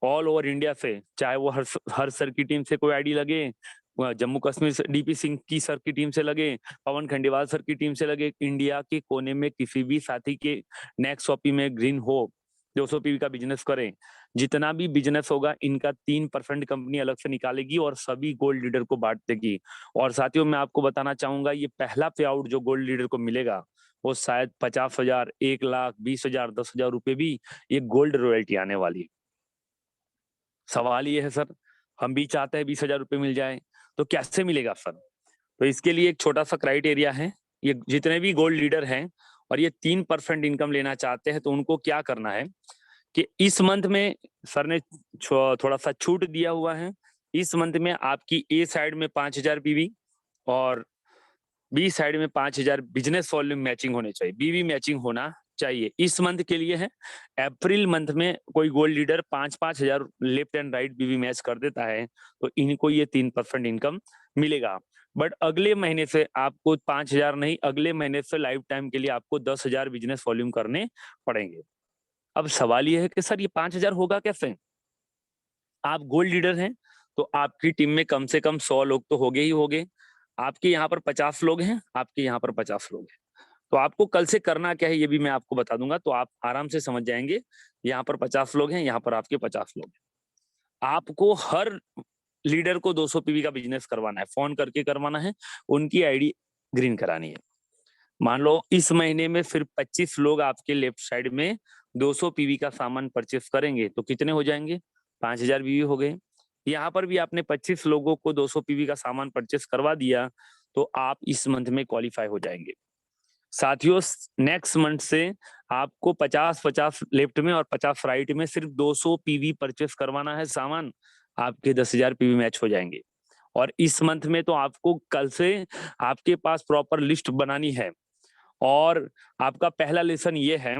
ऑल ओवर इंडिया से, चाहे वो हर सर की टीम से कोई आईडी लगे, जम्मू कश्मीर से डीपी सिंह की सर की टीम से लगे, पवन खंडेवाल सर की टीम से लगे, इंडिया के कोने में किसी भी साथी के नेक्स्ट शॉपी में ग्रीन हो 200 पीवी का बिजनेस करें, जितना भी बिजनेस होगा इनका 3% कंपनी अलग से निकालेगी और सभी गोल्ड लीडर को बांट देगी। और साथियों, मैं आपको बताना चाहूंगा, ये पहला पे आउट जो गोल्ड लीडर को मिलेगा वो शायद 50,000, 1,00,000, 20,000, 10,000 रुपए भी ये गोल्ड रॉयल्टी आने वाली है। सवाल ये है सर, हम भी चाहते हैं 20,000 रुपए मिल जाए, तो कैसे मिलेगा सर? तो इसके लिए एक छोटा सा क्राइटेरिया है। ये जितने भी गोल्ड लीडर हैं और ये 3% इनकम लेना चाहते हैं तो उनको क्या करना है कि इस मंथ में सर ने थोड़ा सा छूट दिया हुआ है। इस मंथ में आपकी ए साइड में 5,000 पीवी और बी साइड में 5,000 बिजनेस वॉल्यूम मैचिंग होने चाहिए, बीवी मैचिंग होना चाहिए। इस मंथ के लिए है। अप्रैल मंथ में कोई gold leader 5,000 left and right बीवी मैच कर देता है तो इनको ये 3% इनकम मिलेगा। बट अगले महीने से आपको 5,000 नहीं, अगले महीने से लाइफ टाइम के लिए आपको 10,000 बिजनेस वॉल्यूम करने पड़ेंगे। अब सवाल ये है कि सर ये 5,000 होगा कैसे? आप गोल्ड लीडर हैं तो आपकी टीम में कम से कम 100 लोग तो होगे ही होगे। आपके यहाँ पर 50 लोग हैं, आपके यहाँ पर 50 लोग हैं। तो आपको कल से करना क्या है ये भी मैं आपको बता दूंगा, तो आप आराम से समझ जाएंगे। यहाँ पर 50 लोग हैं, यहाँ पर आपके 50 लोग हैं। आपको हर लीडर को 200 पीवी का बिजनेस करवाना है, फोन करके करवाना है, उनकी आईडी ग्रीन करानी है। मान लो इस महीने में सिर्फ 25 लोग आपके लेफ्ट साइड में 200 पीवी का सामान परचेस करेंगे तो कितने हो जाएंगे? 5,000 पीवी हो गए। यहाँ पर भी आपने 25 लोगों को 200 पीवी का सामान परचेस करवा दिया तो आप इस मंथ में क्वालिफाई हो जाएंगे। साथियों, नेक्स्ट मंथ से आपको 50-50 लेफ्ट में और 50 राइट में सिर्फ 200 पीवी परचेस करवाना है सामान, आपके 10,000 पीवी मैच हो जाएंगे। और इस मंथ में तो आपको कल से आपके पास प्रॉपर लिस्ट बनानी है। और आपका पहला लेसन ये है,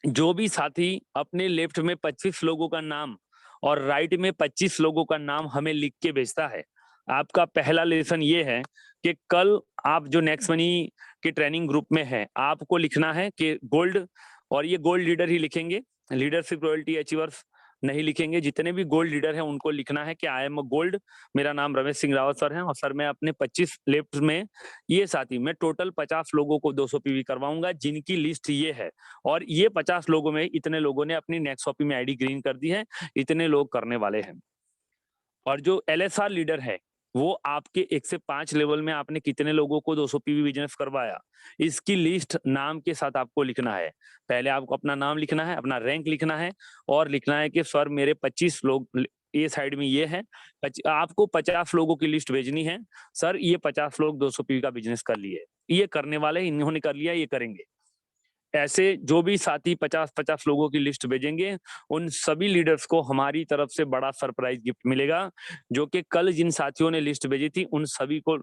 जो भी साथी अपने लेफ्ट में 25 लोगों का नाम और राइट में 25 लोगों का नाम हमें लिख के भेजता है, आपका पहला लेसन ये है कि कल आप जो नेक्स्ट मनी के ट्रेनिंग ग्रुप में है, आपको लिखना है कि गोल्ड, और ये गोल्ड लीडर ही लिखेंगे, लीडरशिप रॉयल्टी अचीवर्स नहीं लिखेंगे। जितने भी गोल्ड लीडर हैं उनको लिखना है कि आई एम अ गोल्ड, मेरा नाम रमेश सिंह रावत सर है और सर मैं अपने 25 लेफ्ट में ये साथी, मैं टोटल 50 लोगों को 200 पीवी करवाऊंगा जिनकी लिस्ट ये है। और ये 50 लोगों में इतने लोगों ने अपनी नेक्स्ट शॉपी में आईडी ग्रीन कर दी है, इतने लोग करने वाले हैं। और जो एलएसआर लीडर है वो आपके 1 से 5 लेवल में आपने कितने लोगों को 200 पीवी बिजनेस करवाया, इसकी लिस्ट नाम के साथ आपको लिखना है। पहले आपको अपना नाम लिखना है, अपना रैंक लिखना है और लिखना है कि सर मेरे 25 लोग ये साइड में ये है, आपको 50 लोगों की लिस्ट भेजनी है। सर ये 50 लोग 200 पीवी का बिजनेस कर लिए, ये करने वाले, इन्होंने कर लिया, ये करेंगे। ऐसे जो भी साथी 50-50 लोगों की लिस्ट भेजेंगे, उन सभी लीडर्स को हमारी तरफ से बड़ा सरप्राइज गिफ्ट मिलेगा, जो कि कल जिन साथियों ने लिस्ट भेजी थी उन सभी को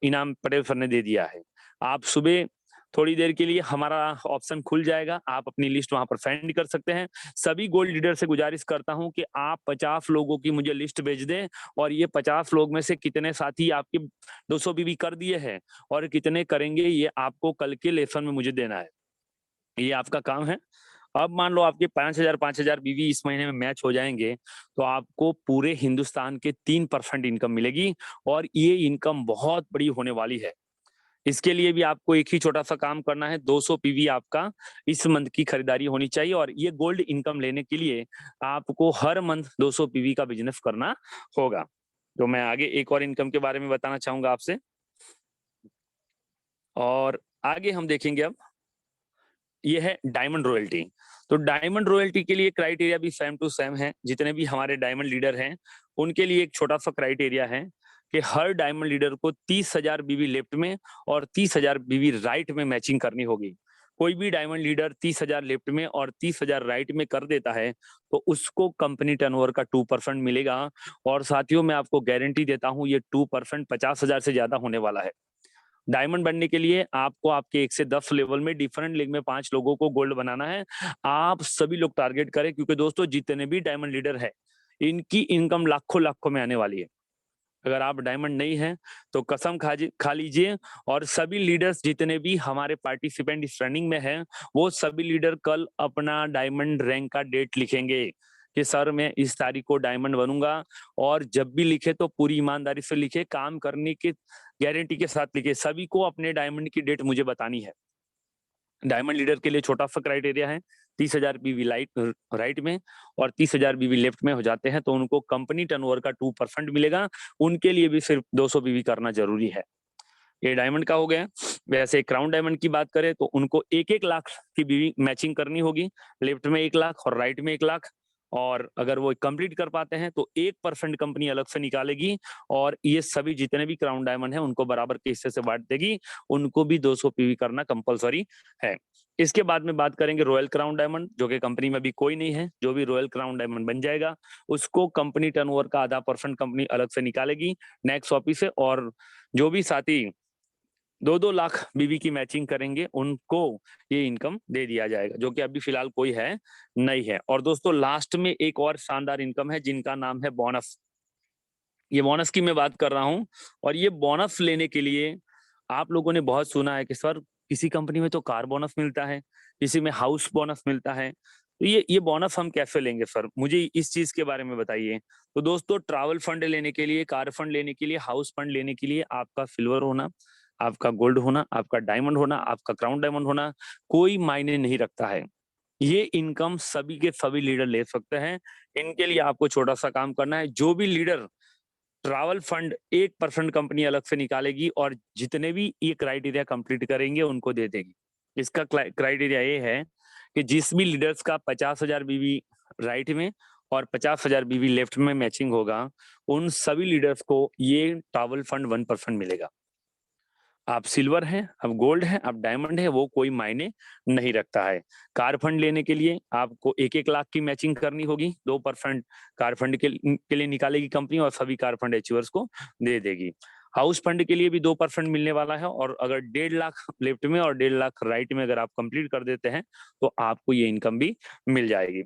इनाम पटेल सर ने दे दिया है। आप सुबह थोड़ी देर के लिए हमारा ऑप्शन खुल जाएगा, आप अपनी लिस्ट वहां पर सेंड कर सकते हैं। सभी गोल्ड लीडर से गुजारिश करता हूं कि आप 50 लोगों की मुझे लिस्ट भेज दें और ये 50 लोग में से कितने साथी आपके 200 भी कर दिए हैं और कितने करेंगे, ये आपको कल के लेसन में मुझे देना है। ये आपका काम है। अब मान लो आपके 5,000 बीवी इस महीने में मैच हो जाएंगे तो आपको पूरे हिंदुस्तान के 3% इनकम मिलेगी और ये इनकम बहुत बड़ी होने वाली है। इसके लिए भी आपको एक ही छोटा सा काम करना है, 200 पीवी आपका इस मंथ की खरीदारी होनी चाहिए। और ये गोल्ड इनकम लेने के लिए आपको हर मंथ 200 पीवी का बिजनेस करना होगा। तो मैं आगे एक और इनकम के बारे में बताना चाहूंगा आपसे, और आगे हम देखेंगे अब ये है डायमंड रॉयल्टी। तो डायमंड रॉयल्टी के लिए क्राइटेरिया भी सेम टू सेम है। जितने भी हमारे डायमंड लीडर हैं उनके लिए एक छोटा सा क्राइटेरिया है कि हर डायमंड लीडर को 30,000 बीवी लेफ्ट में और 30,000 बीवी राइट में मैचिंग करनी होगी। कोई भी डायमंड लीडर 30,000 लेफ्ट में और 30,000 राइट में कर देता है तो उसको कंपनी टर्नओवर का 2% मिलेगा। और साथियों मैं आपको गारंटी देता हूं ये 2% 50,000 से ज्यादा होने वाला है। डायमंड बनने के लिए आपको आपके 1 से 10 लेवल में डिफरेंट लीग में 5 लोगों को गोल्ड बनाना है। आप सभी लोग टारगेट करें, क्योंकि दोस्तों जितने भी डायमंड लीडर है इनकी इनकम लाखों लाखों में आने वाली है। अगर आप डायमंड नहीं है तो कसम खा लीजिए। और सभी लीडर्स जितने भी हमारे पार्टिसिपेंट इस रनिंग में हैं वो सभी लीडर कल अपना डायमंड रैंक का डेट लिखेंगे कि सर मैं इस तारीख को डायमंड बनूंगा। और जब भी लिखे तो पूरी ईमानदारी से लिखे, काम करने की गारंटी के साथ लिखे। सभी को अपने डायमंड की डेट मुझे बतानी है। डायमंड लीडर के लिए छोटा सा क्राइटेरिया है, 30,000 बीवी राइट में और 30,000 बीवी लेफ्ट में हो जाते हैं तो उनको कंपनी टर्नओवर का 2% मिलेगा। उनके लिए भी सिर्फ 200 बीवी करना जरूरी है। ये डायमंड का हो गया। वैसे क्राउन डायमंड की बात करें तो उनको 1-1 लाख की बीवी मैचिंग करनी होगी, लेफ्ट में 1 लाख और राइट में 1 लाख। और अगर वो कंप्लीट कर पाते हैं तो 1% कंपनी अलग से निकालेगी और ये सभी जितने भी क्राउन डायमंड है उनको बराबर के हिस्से से बांट देगी। उनको भी 200 पीवी करना कंपलसरी है। इसके बाद में बात करेंगे रॉयल क्राउन डायमंड, जो कि कंपनी में अभी कोई नहीं है। जो भी रॉयल क्राउन डायमंड बन जाएगा उसको कंपनी टर्नओवर का आधा % कंपनी अलग से निकालेगी नेक्स्ट ऑफिस से। और जो भी साथी 2-2 लाख बीवी की मैचिंग करेंगे उनको ये इनकम दे दिया जाएगा, जो कि अभी फिलहाल कोई है नहीं है। और दोस्तों लास्ट में एक और शानदार इनकम है जिनका नाम है बोनस। ये बोनस की मैं बात कर रहा हूं। और ये बोनस लेने के लिए आप लोगों ने बहुत सुना है कि सर किसी कंपनी में तो कार बोनस मिलता है, किसी में हाउस बोनस मिलता है। तो ये बोनस हम कैसे लेंगे सर, मुझे इस चीज के बारे में बताइए। तो दोस्तों ट्रैवल फंड लेने के लिए, कार फंड लेने के लिए, हाउस फंड लेने के लिए आपका सिल्वर होना, आपका गोल्ड होना, आपका डायमंड होना, आपका क्राउन डायमंड होना कोई मायने नहीं रखता है। ये इनकम सभी के सभी लीडर ले सकते हैं। इनके लिए आपको छोटा सा काम करना है। जो भी लीडर ट्रैवल फंड 1% कंपनी अलग से निकालेगी और जितने भी ये क्राइटेरिया कंप्लीट करेंगे उनको दे देगी। इसका क्राइटेरिया ये है कि जिस भी लीडर्स का 50,000 बीवी राइट में और 50,000 बीवी लेफ्ट में मैचिंग होगा उन सभी लीडर्स को ये ट्रैवल फंड 1% मिलेगा। आप सिल्वर हैं, आप गोल्ड हैं, आप डायमंड है, वो कोई मायने नहीं रखता है। कार फंड लेने के लिए आपको 1-1 लाख की मैचिंग करनी होगी, 2% कार फंड के लिए निकालेगी कंपनी और सभी कार फंड अचीवर्स को दे देगी। हाउस फंड के लिए भी 2% मिलने वाला है। और अगर 1.5 लाख लेफ्ट में और 1.5 लाख राइट में अगर आप कंप्लीट कर देते हैं तो आपको ये इनकम भी मिल जाएगी।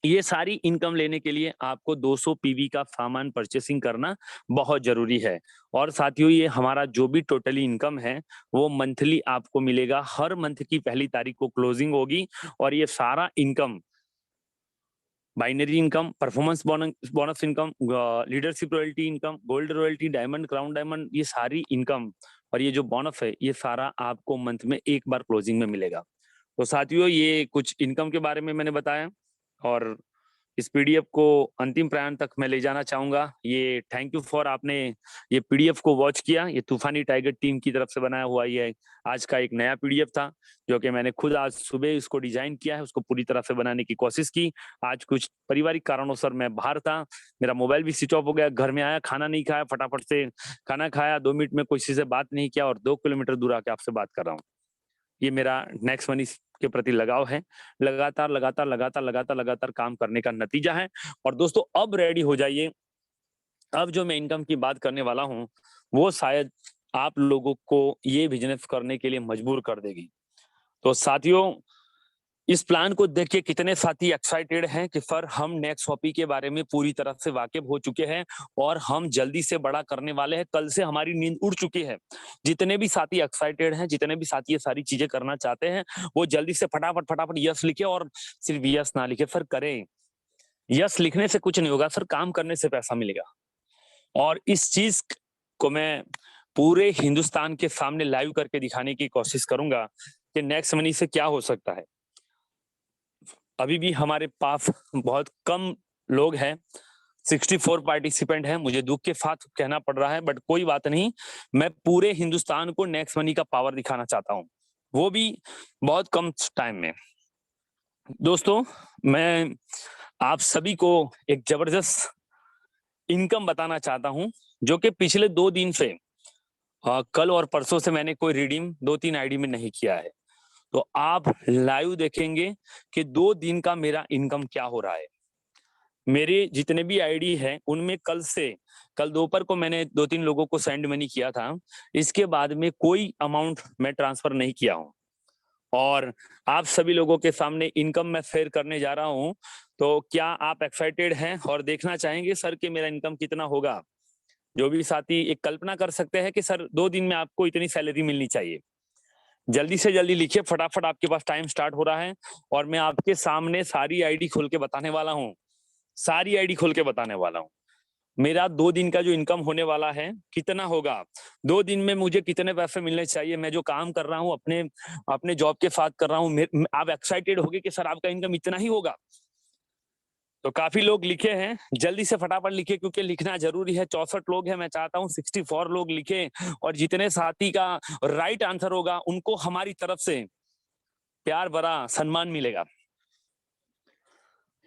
ये सारी इनकम लेने के लिए आपको 200 पीवी का सामान परचेसिंग करना बहुत जरूरी है। और साथियों ये हमारा जो भी टोटली इनकम है वो मंथली आपको मिलेगा। हर मंथ की पहली तारीख को क्लोजिंग होगी और ये सारा income binary income, performance bonus income, leadership royalty income, gold royalty, diamond, crown diamond, ये सारी इनकम और ये जो बोनस है ये सारा आपको मंथ में एक बार क्लोजिंग में मिलेगा। तो साथियों ये कुछ इनकम के बारे में मैंने बताया। और इस पीडीएफ को अंतिम प्रयाण तक मैं ले जाना चाहूंगा। ये थैंक यू फॉर आपने ये पीडीएफ को वॉच किया। ये तूफानी टाइगर टीम की तरफ से बनाया हुआ ये आज का एक नया पीडीएफ था, जो कि मैंने खुद आज सुबह इसको डिजाइन किया है, उसको पूरी तरह से बनाने की कोशिश की। आज कुछ पारिवारिक कारणों से मैं बाहर था, मेरा मोबाइल भी स्विच ऑफ हो गया, घर में आया, खाना नहीं खाया, फटाफट से खाना खाया, 2 मिनट में किसी से बात नहीं किया और 2 किलोमीटर दूर आके आपसे बात कर रहा हूँ। ये मेरा नेक्स्ट मनी के प्रति लगाव है। लगातार लगातार लगातार लगातार लगातार काम करने का नतीजा है। और दोस्तों अब रेडी हो जाइए। अब जो मैं इनकम की बात करने वाला हूं वो शायद आप लोगों को ये बिजनेस करने के लिए मजबूर कर देगी। तो साथियों इस प्लान को देख के कितने साथी एक्साइटेड हैं कि सर हम नेक्स्ट हॉपी के बारे में पूरी तरह से वाकिफ हो चुके हैं और हम जल्दी से बड़ा करने वाले हैं, कल से हमारी नींद उड़ चुकी है। जितने भी साथी एक्साइटेड हैं, जितने भी साथी ये सारी चीजें करना चाहते हैं वो जल्दी से फटाफट फटाफट यस लिखे। और सिर्फ यस ना लिखे सर, करें। यस लिखने से कुछ नहीं होगा सर, काम करने से पैसा मिलेगा। और इस चीज को मैं पूरे हिंदुस्तान के सामने लाइव करके दिखाने की कोशिश करूंगा कि नेक्स्ट मनी से क्या हो सकता है। अभी भी हमारे पास बहुत कम लोग हैं, 64 पार्टिसिपेंट हैं, मुझे दुख के साथ कहना पड़ रहा है, बट कोई बात नहीं। मैं पूरे हिंदुस्तान को नेक्स्ट मनी का पावर दिखाना चाहता हूँ, वो भी बहुत कम टाइम में। दोस्तों, मैं आप सभी को एक जबरदस्त इनकम बताना चाहता हूं, जो कि पिछले 2 दिन से कल और परसों से मैंने कोई रिडीम 2-3 आईडी में नहीं किया है। तो आप लाइव देखेंगे कि 2 दिन का मेरा इनकम क्या हो रहा है। मेरे जितने भी आईडी हैं उनमें कल दोपहर को मैंने 2-3 लोगों को सेंड मनी किया था। इसके बाद में कोई अमाउंट मैं ट्रांसफर नहीं किया हूं और आप सभी लोगों के सामने इनकम मैं शेयर करने जा रहा हूं। तो क्या आप एक्साइटेड हैं और देखना चाहेंगे सर कि मेरा इनकम कितना होगा? जो भी साथी एक कल्पना कर सकते हैं कि सर 2 दिन में आपको इतनी सैलरी मिलनी चाहिए, जल्दी से जल्दी लिखिए, फटाफट, आपके पास टाइम स्टार्ट हो रहा है और मैं आपके सामने सारी आईडी खोल के बताने वाला हूँ। सारी आईडी खोल के बताने वाला हूँ। मेरा 2 दिन का जो इनकम होने वाला है कितना होगा, 2 दिन में मुझे कितने पैसे मिलने चाहिए, मैं जो काम कर रहा हूँ अपने जॉब के साथ कर रहा हूँ, आप एक्साइटेड होगे कि सर आपका इनकम इतना ही होगा? तो काफी लोग लिखे हैं, जल्दी से फटाफट लिखे क्योंकि लिखना जरूरी है। 64 लोग हैं, मैं चाहता हूँ 64 लोग लिखे और जितने साथी का राइट आंसर होगा उनको हमारी तरफ से प्यार भरा सम्मान मिलेगा।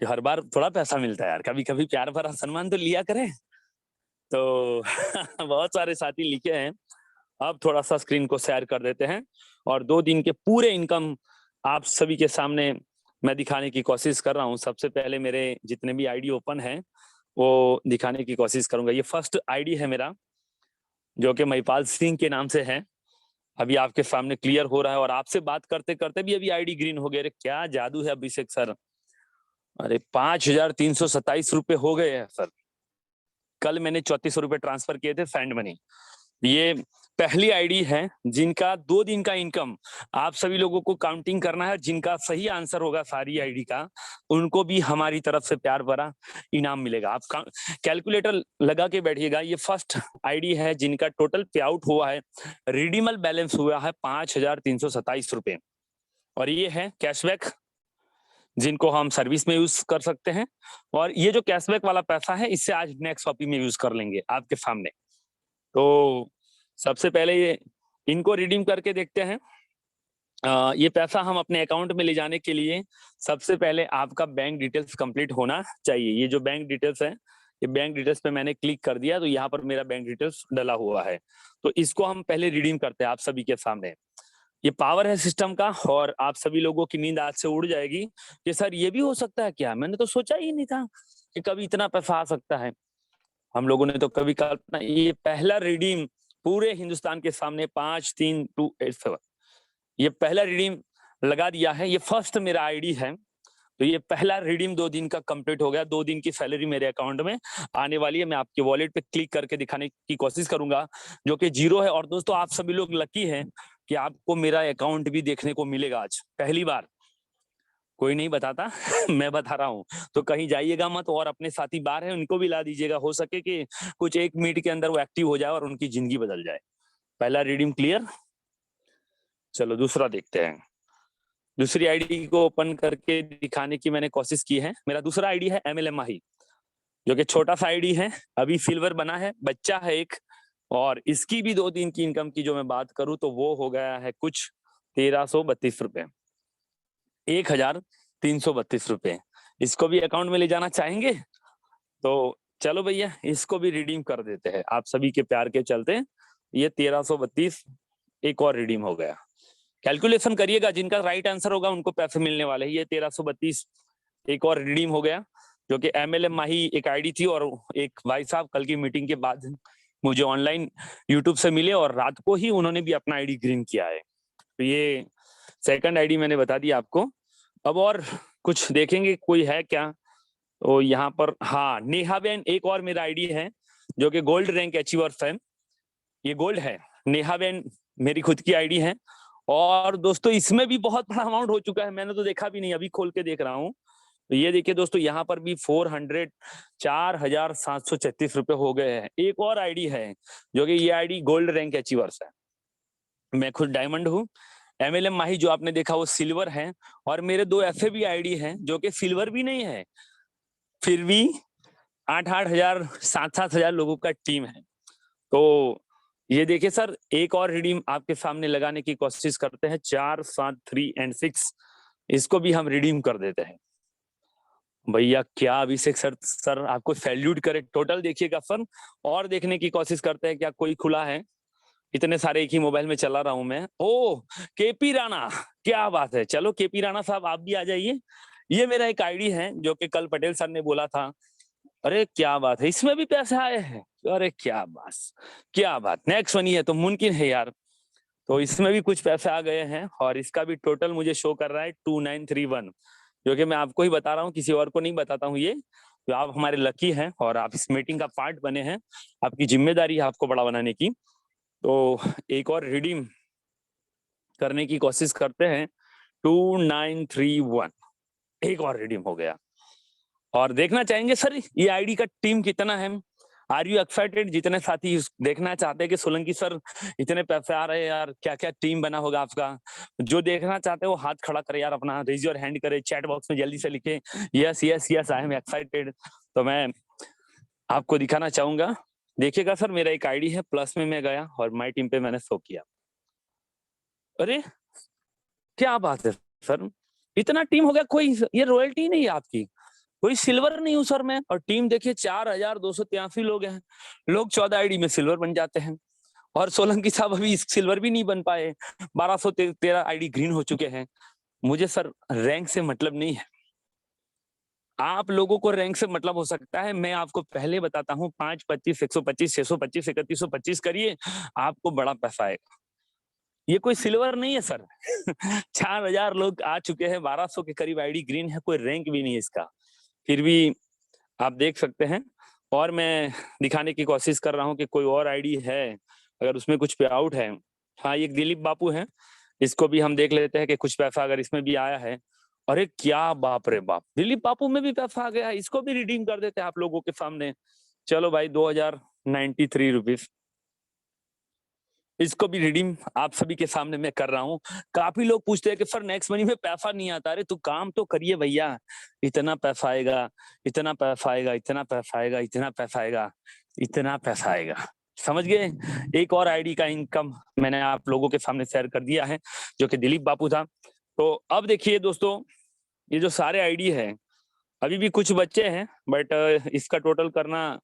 हर बार थोड़ा पैसा मिलता है यार, कभी कभी प्यार भरा सम्मान तो लिया करें। तो बहुत सारे साथी लिखे हैं। अब थोड़ा सा स्क्रीन को शेयर कर देते हैं और 2 दिन के पूरे इनकम आप सभी के सामने मैं दिखाने की कोशिश कर रहा हूं। सबसे पहले मेरे जितने भी आईडी ओपन है वो दिखाने की कोशिश करूंगा। ये फर्स्ट आईडी है मेरा, जो कि महिपाल सिंह के नाम से है। अभी आपके सामने क्लियर हो रहा है और आपसे बात करते करते भी अभी आईडी ग्रीन हो गया। अरे क्या जादू है अभिषेक सर! अरे 5,327 रुपए हो गए हैं सर। कल मैंने 3400 रुपए ट्रांसफर किए थे सेंड मनी। ये पहली आईडी है जिनका 2 दिन का इनकम आप सभी लोगों को काउंटिंग करना है। जिनका सही आंसर होगा सारी आईडी का, उनको भी हमारी तरफ से प्यार भरा इनाम मिलेगा। आप कैलकुलेटर लगा के बैठिएगा। ये फर्स्ट आईडी है जिनका टोटल पे आउट हुआ है, रिडीमल बैलेंस हुआ है 5,327 रुपए और ये है कैशबैक जिनको हम सर्विस में यूज कर सकते हैं। और ये जो कैशबैक वाला पैसा है इससे आज नेक्स्ट शॉपिंग में यूज कर लेंगे आपके सामने। तो सबसे पहले ये इनको रिडीम करके देखते हैं। ये पैसा हम अपने अकाउंट में ले जाने के लिए सबसे पहले आपका बैंक डिटेल्स कंप्लीट होना चाहिए। ये जो बैंक डिटेल्स है, ये बैंक डिटेल्स पे मैंने क्लिक कर दिया तो यहाँ पर मेरा बैंक डिटेल्स डला हुआ है। तो इसको हम पहले रिडीम करते हैं आप सभी के सामने। ये पावर है सिस्टम का और आप सभी लोगों की नींद आज से उड़ जाएगी कि सर ये भी हो सकता है क्या? मैंने तो सोचा ही नहीं था कि कभी इतना पैसा आ सकता है। हम लोगों ने तो कभी कल्पना, ये पहला रिडीम पूरे हिंदुस्तान के सामने 53287, ये पहला रिडीम लगा दिया है। ये फर्स्ट मेरा आईडी है। तो ये पहला रिडीम 2 दिन का कंप्लीट हो गया। 2 दिन की सैलरी मेरे अकाउंट में आने वाली है। मैं आपके वॉलेट पे क्लिक करके दिखाने की कोशिश करूंगा, जो कि 0 है। और दोस्तों आप सभी लोग लकी हैं कि आपको मेरा अकाउंट भी देखने को मिलेगा आज पहली बार। कोई नहीं बताता मैं बता रहा हूँ। तो कहीं जाइएगा मत और अपने साथी बाहर हैं उनको भी ला दीजिएगा, हो सके कि कुछ 1 मिनट के अंदर वो एक्टिव हो जाए और उनकी जिंदगी बदल जाए। पहला रिडीम क्लियर। चलो दूसरा देखते हैं। दूसरी आईडी को ओपन करके दिखाने की मैंने कोशिश की है। मेरा दूसरा आईडी है MLM माही, जो कि छोटा सा आईडी है, अभी सिल्वर बना है, बच्चा है एक। और इसकी भी 2 दिन की इनकम की जो मैं बात करूं तो वो हो गया है कुछ 1332 रुपए, 1,332 रुपए। इसको भी अकाउंट में ले जाना चाहेंगे तो चलो भैया इसको भी रिडीम कर देते हैं। आप सभी के प्यार के चलते ये 1332 एक और रिडीम हो गया। कैलकुलेशन करिएगा, जिनका राइट आंसर होगा उनको पैसे मिलने वाले हैं। ये 1332 एक और रिडीम हो गया, जो कि MLM माही एक आईडी थी। और एक भाई साहब कल की मीटिंग के बाद मुझे ऑनलाइन यूट्यूब से मिले और रात को ही उन्होंने भी अपना आईडी ग्रीन किया है। तो ये सेकंड आईडी मैंने बता दिया आपको। अब और कुछ देखेंगे कोई है क्या। तो यहाँ पर हाँ, नेहा बेन एक और मेरा आईडी है जो कि गोल्ड रैंक अचीवर्स है। ये गोल्ड है, नेहा बेन मेरी खुद की आईडी है। और दोस्तों इसमें भी बहुत बड़ा अमाउंट हो चुका है, मैंने तो देखा भी नहीं, अभी खोल के देख रहा हूँ। तो ये देखिए दोस्तों, यहाँ पर भी 4,736 रुपए हो गए हैं। एक और आईडी है जो कि ये आईडी गोल्ड रैंक अचीवर्स है। मैं खुद डायमंड हूँ। MLM माही जो आपने देखा वो सिल्वर है, और मेरे 2 FAB आईडी हैं जो कि सिल्वर भी नहीं है, फिर भी 8-8 हजार 7-7 हजार लोगों का टीम है। तो ये देखिए सर, एक और रिडीम आपके सामने लगाने की कोशिश करते हैं। 4, 7, 3 एंड 6 इसको भी हम रिडीम कर देते हैं। भैया क्या अभिषेक सर आपको सैल्यूट करे। टोटल देखिएगा सर, और देखने की कोशिश करते हैं क्या कोई खुला है। इतने सारे एक ही मोबाइल में चला रहा हूं मैं। ओ केपी राणा, क्या बात है। चलो केपी राणा साहब आप भी आ जाइए। ये मेरा एक आईडी है जो कि कल पटेल सर ने बोला था। अरे क्या बात है, इसमें भी पैसे आए हैं। अरे क्या बात, क्या बात। नेक्स्ट वन है तो मुमकिन है यार। तो इसमें भी कुछ पैसे आ गए हैं, और इसका भी टोटल मुझे शो कर रहा है 2931, जो कि मैं आपको ही बता रहा हूँ, किसी और को नहीं बताता हूँ। ये तो आप हमारे लकी हैं और आप इस मीटिंग का पार्ट बने हैं। आपकी जिम्मेदारी है आपको बड़ा बनाने की। तो एक और रिडीम करने की कोशिश करते हैं। 2931 एक और रिडीम हो गया। और देखना चाहेंगे सर ये आईडी का टीम कितना है। Are you excited? जितने साथी देखना चाहते हैं कि सोलंकी सर इतने पैसे आ रहे हैं यार, क्या क्या टीम बना होगा आपका। जो देखना चाहते हैं वो हाथ खड़ा करे यार अपना, रेज योर हैंड करे, चैट बॉक्स में जल्दी से लिखे yes yes yes I am excited. तो मैं आपको दिखाना चाहूंगा। देखिएगा सर, मेरा एक आईडी है, प्लस में मैं गया और माई टीम पे मैंने शो किया। अरे क्या बात है सर, इतना टीम हो गया। कोई ये रॉयल्टी नहीं है आपकी, कोई सिल्वर नहीं हूं सर मैं। और टीम देखिए 4,283 लोग हैं। लोग 14 आईडी में सिल्वर बन जाते हैं, और सोलंकी साहब अभी सिल्वर भी नहीं बन पाए। 1213 आईडी ग्रीन हो चुके हैं। मुझे सर रैंक से मतलब नहीं है। आप लोगों को रैंक से मतलब हो सकता है। मैं आपको पहले बताता हूँ, 5, 25, 125, 625, 3125 करिए, आपको बड़ा पैसा आएगा। ये कोई सिल्वर नहीं है सर। 4,000 लोग आ चुके हैं, 1200 के करीब आईडी ग्रीन है, कोई रैंक भी नहीं है इसका। फिर भी आप देख सकते हैं। और मैं दिखाने की कोशिश कर रहा हूं कि कोई और आईडी है, अगर उसमें कुछ पे आउट है। हाँ, एक दिलीप बापू है, इसको भी हम देख लेते हैं कि कुछ पैसा अगर इसमें भी आया है। अरे क्या बाप रे बाप, दिलीप बापू में भी पैसा आ गया, इसको भी रिडीम कर देते हैं आप लोगों के सामने। चलो भाई 2093 रुपीज, इसको भी रिडीम आप सभी के सामने मैं कर रहा हूँ। काफी लोग पूछते हैं कि सर नेक्स्ट मनी में पैसा नहीं आता। अरे तू काम तो करिए भैया, इतना पैसा आएगा, इतना पैसा आएगा, इतना पैसा आएगा, इतना पैसा आएगा, इतना पैसा आएगा। समझ गए। एक और आईडी का इनकम मैंने आप लोगों के सामने शेयर कर दिया है, जो कि दिलीप बापू था। तो अब देखिए दोस्तों, ये जो सारे आईडी है, अभी भी कुछ बच्चे हैं, बट इसका टोटल करना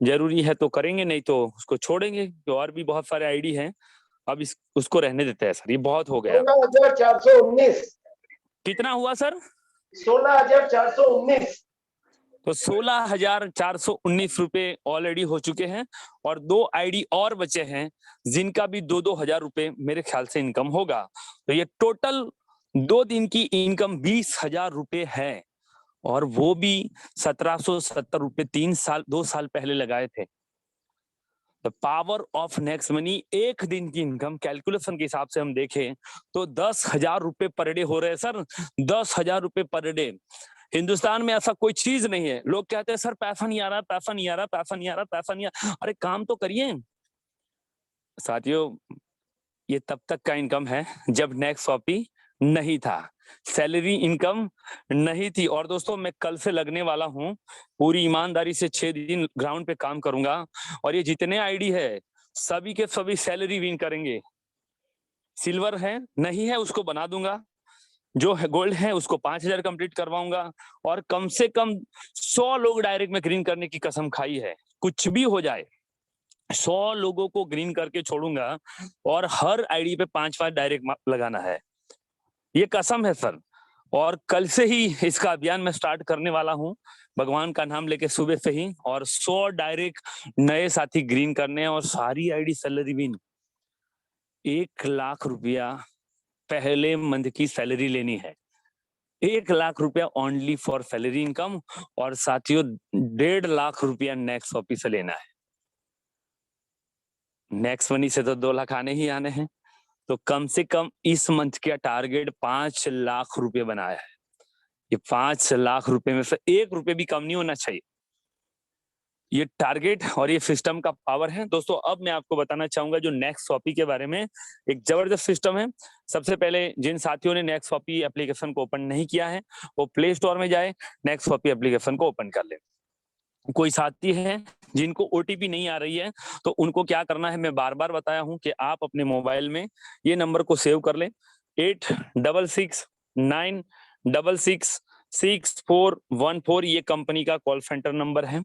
जरूरी है तो करेंगे, नहीं तो उसको छोड़ेंगे। तो और भी बहुत सारे आईडी हैं, अब उसको रहने देते हैं सर, ये बहुत हो गया। 16,419। कितना हुआ सर? 16,419। तो 16,419 रुपए ऑलरेडी हो चुके हैं, और 2 आईडी और बचे हैं जिनका भी 2-2 हजार रुपए मेरे ख्याल से इनकम होगा। तो ये टोटल 2 दिन की इनकम 20,000 रुपए है, और वो भी 1770 रुपए 2 साल पहले लगाए थे। The power of next money, एक दिन की इनकम कैलकुलेशन के हिसाब से हम देखें तो 10,000 रुपए पर डे हो रहे हैं सर। 10,000 रुपए पर डे। हिंदुस्तान में ऐसा कोई चीज नहीं है। लोग कहते हैं सर पैसा नहीं आ रहा, पैसा नहीं आ रहा, पैसा नहीं आ रहा, पैसा नहीं आ रहा। अरे काम तो करिए साथियों। ये तब तक का इनकम है जब नेक्स्ट शॉपी नहीं था, सैलरी इनकम नहीं थी। और दोस्तों मैं कल से लगने वाला हूं, पूरी ईमानदारी से 6 दिन ग्राउंड पे काम करूंगा, और ये जितने आईडी है सभी के सभी सैलरी विन करेंगे। सिल्वर है नहीं है उसको बना दूंगा, जो है गोल्ड है उसको 5,000 कंप्लीट करवाऊंगा, और कम से कम 100 लोग डायरेक्ट में ग्रीन करने की कसम खाई है। कुछ भी हो जाए 100 लोगों को ग्रीन करके छोड़ूंगा, और हर आईडी पे 5-5 डायरेक्ट लगाना है, ये कसम है सर। और कल से ही इसका अभियान मैं स्टार्ट करने वाला हूं, भगवान का नाम लेके सुबह से ही। और 100 डायरेक्ट नए साथी ग्रीन करने हैं, और सारी आईडी सैलरी विन। 1,00,000 रुपया पहले मंथ की सैलरी लेनी है। 1,00,000 रुपया ओनली फॉर सैलरी इनकम, और साथियों 1.5 लाख रुपया नेक्स्ट ऑफिस से लेना है। नेक्स्ट मनी से तो 2 लाख आने ही आने हैं। तो कम से कम इस मंथ का टारगेट 5 लाख रुपए बनाया है। ये 5 लाख रुपए में से 1 रुपए भी कम नहीं होना चाहिए। ये टारगेट और ये सिस्टम का पावर है। दोस्तों अब मैं आपको बताना चाहूंगा जो नेक्स्ट शॉपी के बारे में, एक जबरदस्त सिस्टम है। सबसे पहले जिन साथियों ने नेक्स्ट शॉपी एप्लीकेशन को ओपन नहीं किया है वो प्ले स्टोर में जाए, नेक्स्ट शॉपी एप्लीकेशन को ओपन कर ले। कोई साथी है जिनको ओटीपी नहीं आ रही है तो उनको क्या करना है, मैं बार बार बताया हूं कि आप अपने मोबाइल में ये नंबर को सेव कर लें, 8669666414। ये कंपनी का कॉल सेंटर नंबर है।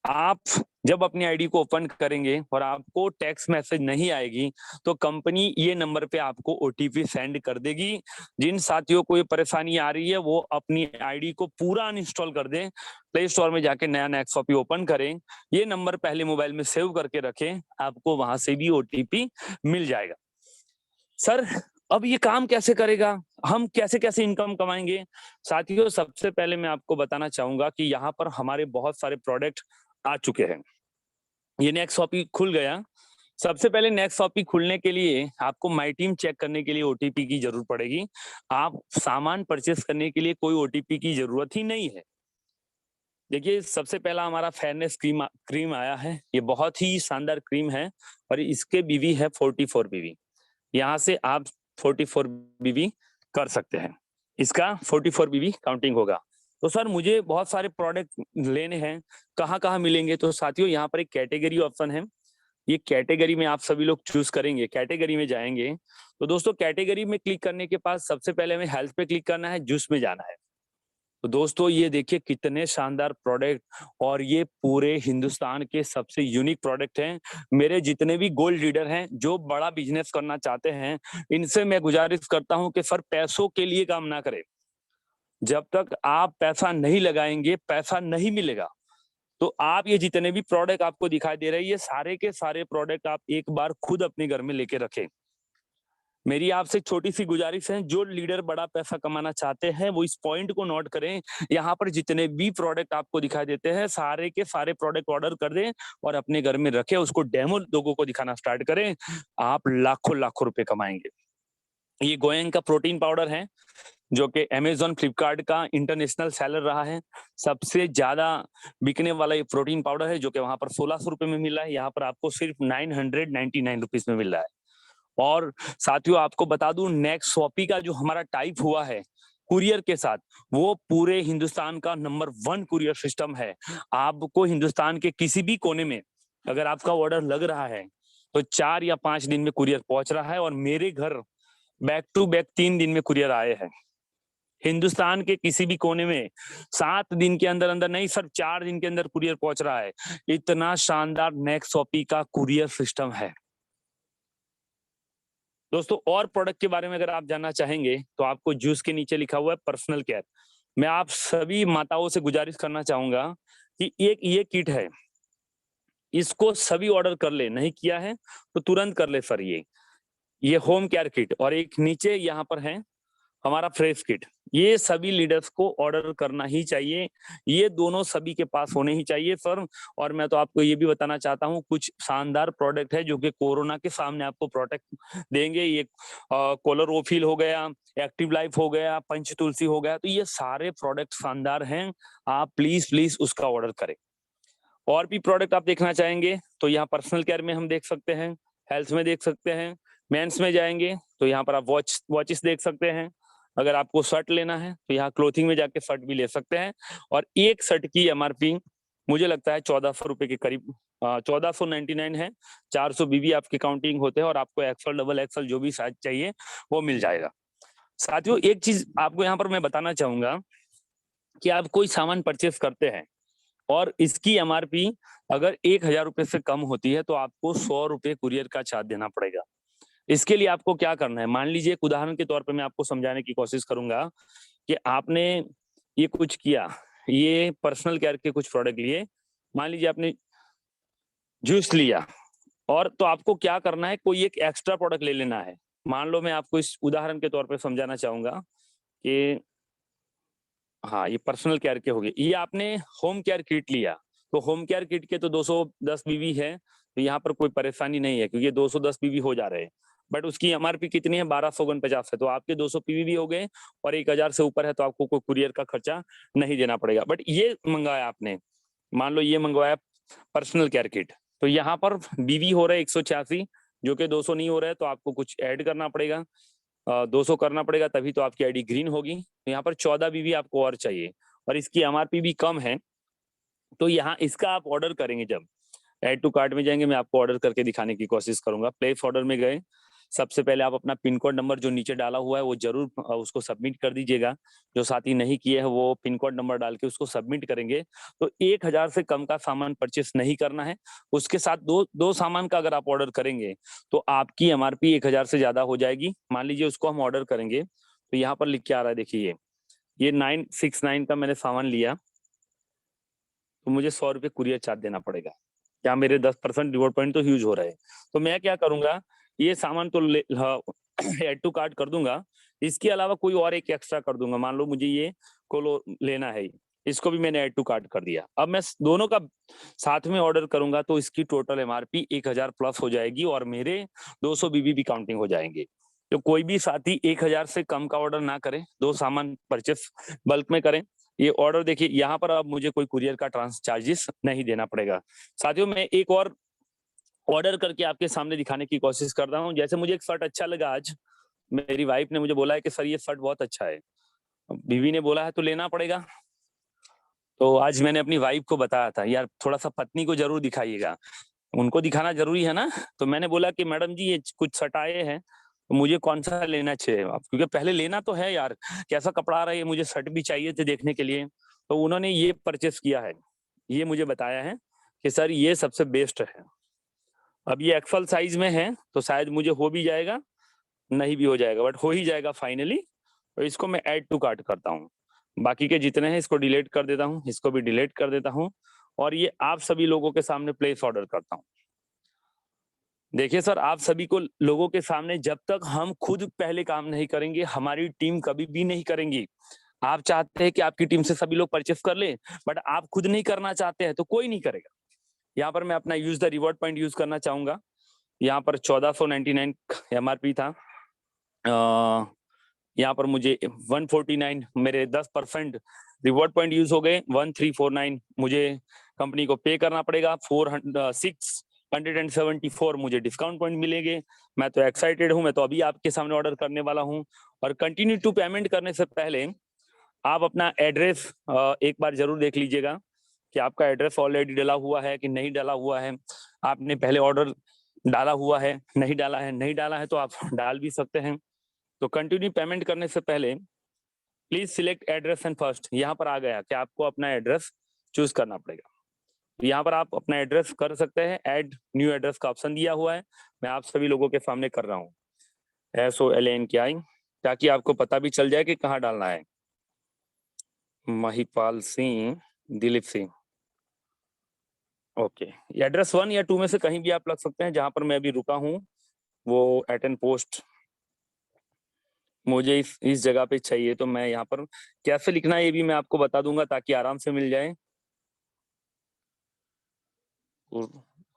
आप जब अपनी आईडी को ओपन करेंगे और आपको टेक्स्ट मैसेज नहीं आएगी तो कंपनी ये नंबर पे आपको ओटीपी सेंड कर देगी। जिन साथियों को ये परेशानी आ रही है वो अपनी आईडी को पूरा अनइंस्टॉल कर दें, प्ले स्टोर में जाके नया नेक्स्ट शॉपी ओपन करें, ये नंबर पहले मोबाइल में सेव करके रखें, आपको वहां से भी ओटीपी मिल जाएगा। सर अब ये काम कैसे करेगा, हम कैसे कैसे इनकम कमाएंगे? साथियों सबसे पहले मैं आपको बताना चाहूंगा कि यहाँ पर हमारे बहुत सारे प्रोडक्ट आ चुके हैं। ये नेक्स्ट शॉपी खुल गया। सबसे पहले नेक्स्ट शॉपी खुलने के लिए आपको माई टीम चेक करने के लिए ओटीपी की जरूरत पड़ेगी। आप सामान परचेस करने के लिए कोई ओटीपी की जरूरत ही नहीं है। देखिए सबसे पहला हमारा फेयरनेस क्रीम आया है। ये बहुत ही शानदार क्रीम है और इसके बीवी है 44 बीवी। यहाँ से आप 44 बीवी कर सकते हैं। इसका 44 बीवी काउंटिंग होगा। तो सर मुझे बहुत सारे प्रोडक्ट लेने हैं, कहाँ कहाँ मिलेंगे? तो साथियों यहाँ पर एक कैटेगरी ऑप्शन है। ये कैटेगरी में आप सभी लोग चूज करेंगे, कैटेगरी में जाएंगे तो दोस्तों कैटेगरी में क्लिक करने के बाद सबसे पहले हमें हेल्थ पे क्लिक करना है, जूस में जाना है। तो दोस्तों ये देखिए कितने शानदार प्रोडक्ट, और ये पूरे हिंदुस्तान के सबसे यूनिक प्रोडक्ट हैं। मेरे जितने भी गोल्ड लीडर हैं जो बड़ा बिजनेस करना चाहते हैं, इनसे मैं गुजारिश करता हूं कि सर पैसों के लिए काम ना करें। जब तक आप पैसा नहीं लगाएंगे पैसा नहीं मिलेगा। तो आप ये जितने भी प्रोडक्ट आपको दिखाई दे रहे हैं ये सारे के सारे प्रोडक्ट आप एक बार खुद अपने घर में लेके रखें। मेरी आपसे छोटी सी गुजारिश है, जो लीडर बड़ा पैसा कमाना चाहते हैं वो इस पॉइंट को नोट करें। यहाँ पर जितने भी प्रोडक्ट आपको दिखाई देते हैं सारे के सारे प्रोडक्ट ऑर्डर कर दें और अपने घर में रखें, उसको डेमो लोगों को दिखाना स्टार्ट करें। आप लाखों लाखों रुपए कमाएंगे। ये गोयंग का प्रोटीन पाउडर है जो कि अमेजॉन फ्लिपकार्ट का इंटरनेशनल सेलर रहा है। सबसे ज्यादा बिकने वाला ये प्रोटीन पाउडर है जो कि वहां पर 1600 रुपए में मिल रहा है, यहाँ पर आपको सिर्फ 999 रुपीज में मिल रहा है। और साथियों आपको बता दूं नेक्स्ट शॉपी का जो हमारा टाइप हुआ है कुरियर के साथ, वो पूरे हिंदुस्तान का नंबर 1 कुरियर सिस्टम है। आपको हिंदुस्तान के किसी भी कोने में अगर आपका ऑर्डर लग रहा है तो 4 या 5 दिन में कुरियर पहुंच रहा है, और मेरे घर बैक टू बैक 3 दिन में कुरियर आए हैं। हिंदुस्तान के किसी भी कोने में 7 दिन के अंदर अंदर नहीं सर 4 दिन के अंदर कुरियर पहुंच रहा है। इतना शानदार नेक्स्ट शॉपी का कुरियर सिस्टम है। दोस्तों और प्रोडक्ट के बारे में अगर आप जानना चाहेंगे तो आपको जूस के नीचे लिखा हुआ है पर्सनल केयर। मैं आप सभी माताओं से गुजारिश करना चाहूंगा कि एक ये किट है, इसको सभी ऑर्डर कर ले, नहीं किया है तो तुरंत कर ले सर। ये होम केयर किट, और एक नीचे यहाँ पर है हमारा फ्रेश किट। ये सभी लीडर्स को ऑर्डर करना ही चाहिए, ये दोनों सभी के पास होने ही चाहिए सर। और मैं तो आपको ये भी बताना चाहता हूँ कुछ शानदार प्रोडक्ट है जो कि कोरोना के सामने आपको प्रोटेक्ट देंगे। ये कोलरोफिल हो गया, एक्टिव लाइफ हो गया, पंच तुलसी हो गया, तो ये सारे प्रोडक्ट शानदार हैं। आप प्लीज प्लीज उसका ऑर्डर करें। और भी प्रोडक्ट आप देखना चाहेंगे तो यहाँ पर्सनल केयर में हम देख सकते हैं, हेल्थ में देख सकते हैं, मेंस में जाएंगे तो यहाँ पर आप वॉचेस देख सकते हैं। अगर आपको शर्ट लेना है तो यहाँ क्लोथिंग में जाके शर्ट भी ले सकते हैं। और एक शर्ट की एमआरपी मुझे लगता है 1400 रुपए के करीब 1499 है। 400 बीबी आपके काउंटिंग होते हैं और आपको एक्सल डबल एक्सल जो भी साइज चाहिए वो मिल जाएगा। साथियों एक चीज आपको यहाँ पर मैं बताना चाहूंगा कि आप कोई सामान परचेस करते हैं और इसकी एमआरपी अगर 1000 रुपए से कम होती है तो आपको 100 रुपए कुरियर का चार्ज देना पड़ेगा। इसके लिए आपको क्या करना है, मान लीजिए एक उदाहरण के तौर पे मैं आपको समझाने की कोशिश करूंगा कि आपने ये कुछ किया, ये पर्सनल केयर के कुछ प्रोडक्ट लिए, मान लीजिए आपने जूस लिया, और तो आपको क्या करना है, कोई एक एक्स्ट्रा प्रोडक्ट ले लेना है। मान लो मैं आपको इस उदाहरण के तौर पे समझाना चाहूंगा कि हाँ ये पर्सनल केयर के हो गए, ये आपने होम केयर किट लिया तो होम केयर किट के तो 210 बीवी है, तो यहाँ पर कोई परेशानी नहीं है क्योंकि 210 बीवी हो जा रहे हैं। बट उसकी एमआरपी कितनी है, 1249 है। तो आपके 200 पीवी हो गए और 1000 से ऊपर है तो आपको कोई कुरियर का खर्चा नहीं देना पड़ेगा। बट ये मंगाया आपने, मान लो ये मंगवाया पर्सनल केयर किट, तो यहाँ पर बीवी हो रहा है 186, जो कि 200 नहीं हो रहा है, तो आपको कुछ ऐड करना पड़ेगा, 200 करना पड़ेगा, तभी तो आपकी आईडी ग्रीन होगी। तो यहाँ पर 14 बीवी आपको और चाहिए और इसकी एमआरपी भी कम है। तो यहाँ इसका आप ऑर्डर करेंगे, जब ऐड टू कार्ट में जाएंगे, मैं आपको ऑर्डर करके दिखाने की कोशिश करूंगा। प्लेस ऑर्डर में गए, सबसे पहले आप अपना पिन कोड नंबर जो नीचे डाला हुआ है वो जरूर उसको सबमिट कर दीजिएगा। जो साथी नहीं किए हैं वो पिन कोड नंबर डाल के उसको सबमिट करेंगे। तो 1000 से कम का सामान परचेस नहीं करना है। उसके साथ दो सामान का अगर आप ऑर्डर करेंगे तो आपकी एमआरपी 1000 से ज्यादा हो जाएगी। मान लीजिए उसको हम ऑर्डर करेंगे, तो यहाँ पर लिख के आ रहा है, देखिए ये 969 का मैंने सामान लिया, तो मुझे 100 रुपये कुरियर चार्ज देना पड़ेगा। क्या मेरे 10% रिवॉर्ड पॉइंट तो यूज हो रहे हैं। तो मैं क्या करूंगा, ये सामान तो ऐड टू कार्ट कर दूंगा, इसके अलावा कोई और एक एक्स्ट्रा कर दूंगा। मान लो मुझे ये कोलो लेना है, इसको भी मैंने ऐड टू कार्ट कर दिया। अब मैं दोनों का साथ में ऑर्डर करूंगा तो इसकी टोटल एमआरपी 1000 प्लस हो जाएगी और मेरे 200 बीबी भी काउंटिंग हो जाएंगे। तो कोई भी साथी 1000 से कम का ऑर्डर ना करें, 2 सामान परचेस बल्क में करें। ये ऑर्डर देखिए, यहाँ पर अब मुझे कोई कुरियर का ट्रांस चार्जेस नहीं देना पड़ेगा। साथियों, मैं एक और ऑर्डर करके आपके सामने दिखाने की कोशिश कर रहा हूँ। जैसे मुझे एक शर्ट अच्छा लगा, आज मेरी वाइफ ने मुझे बोला है कि सर ये शर्ट बहुत अच्छा है, बीवी ने बोला है तो लेना पड़ेगा। तो आज मैंने अपनी वाइफ को बताया था, यार थोड़ा सा पत्नी को जरूर दिखाइएगा, उनको दिखाना जरूरी है ना। तो मैंने बोला कि मैडम जी ये कुछ शर्ट आए हैं, तो मुझे कौन सा लेना चाहिए आप, क्योंकि पहले लेना तो है यार, कैसा कपड़ा आ रहा है, ये मुझे शर्ट भी चाहिए थे देखने के लिए। तो उन्होंने ये परचेस किया है, ये मुझे बताया है कि सर ये सबसे बेस्ट है। अब ये एक्सल साइज में है तो शायद मुझे हो भी जाएगा, नहीं भी हो जाएगा, बट हो ही जाएगा फाइनली। तो इसको मैं ऐड टू कार्ट करता हूँ, बाकी के जितने हैं इसको डिलीट कर देता हूँ, इसको भी डिलीट कर देता हूँ और ये आप सभी लोगों के सामने प्लेस ऑर्डर करता हूँ। देखिए सर, आप सभी को लोगों के सामने जब तक हम खुद पहले काम नहीं करेंगे, हमारी टीम कभी भी नहीं करेंगी। आप चाहते हैं कि आपकी टीम से सभी लोग परचेस कर ले, बट आप खुद नहीं करना चाहते हैं तो कोई नहीं करेगा। यहाँ पर मैं अपना use the reward point use करना चाहूंगा। यहाँ पर 1499 एमआरपी था, यहाँ पर मुझे 149 मेरे 10% रिवॉर्ड पॉइंट यूज हो गए, 1349 मुझे कंपनी को पे करना पड़ेगा, 674 मुझे डिस्काउंट पॉइंट मिलेंगे। मैं तो एक्साइटेड हूँ, मैं तो अभी आपके सामने ऑर्डर करने वाला हूँ। और कंटिन्यू टू पेमेंट करने से पहले आप अपना एड्रेस एक बार जरूर देख लीजिएगा कि आपका एड्रेस ऑलरेडी डला हुआ है कि नहीं डला हुआ है। आपने पहले ऑर्डर डाला हुआ है, नहीं डाला है, नहीं डाला है तो आप डाल भी सकते हैं। तो कंटिन्यू पेमेंट करने से पहले please select address and first, यहाँ पर आ गया कि आपको अपना एड्रेस चूज करना पड़ेगा। यहाँ पर आप अपना एड्रेस कर सकते हैं, ऐड न्यू एड्रेस का ऑप्शन दिया हुआ है, मैं आप सभी लोगों के सामने कर रहा हूँ, SOLANKI, ताकि आपको पता भी चल जाए कि कहाँ डालना है। महिपाल सिंह, दिलीप सिंह, ओके। एड्रेस 1 या 2 में से कहीं भी आप लग सकते हैं। जहां पर मैं अभी रुका हूँ वो एटेन पोस्ट मुझे इस जगह पे चाहिए, तो मैं यहाँ पर कैसे लिखना है ये भी मैं आपको बता दूंगा ताकि आराम से मिल जाए।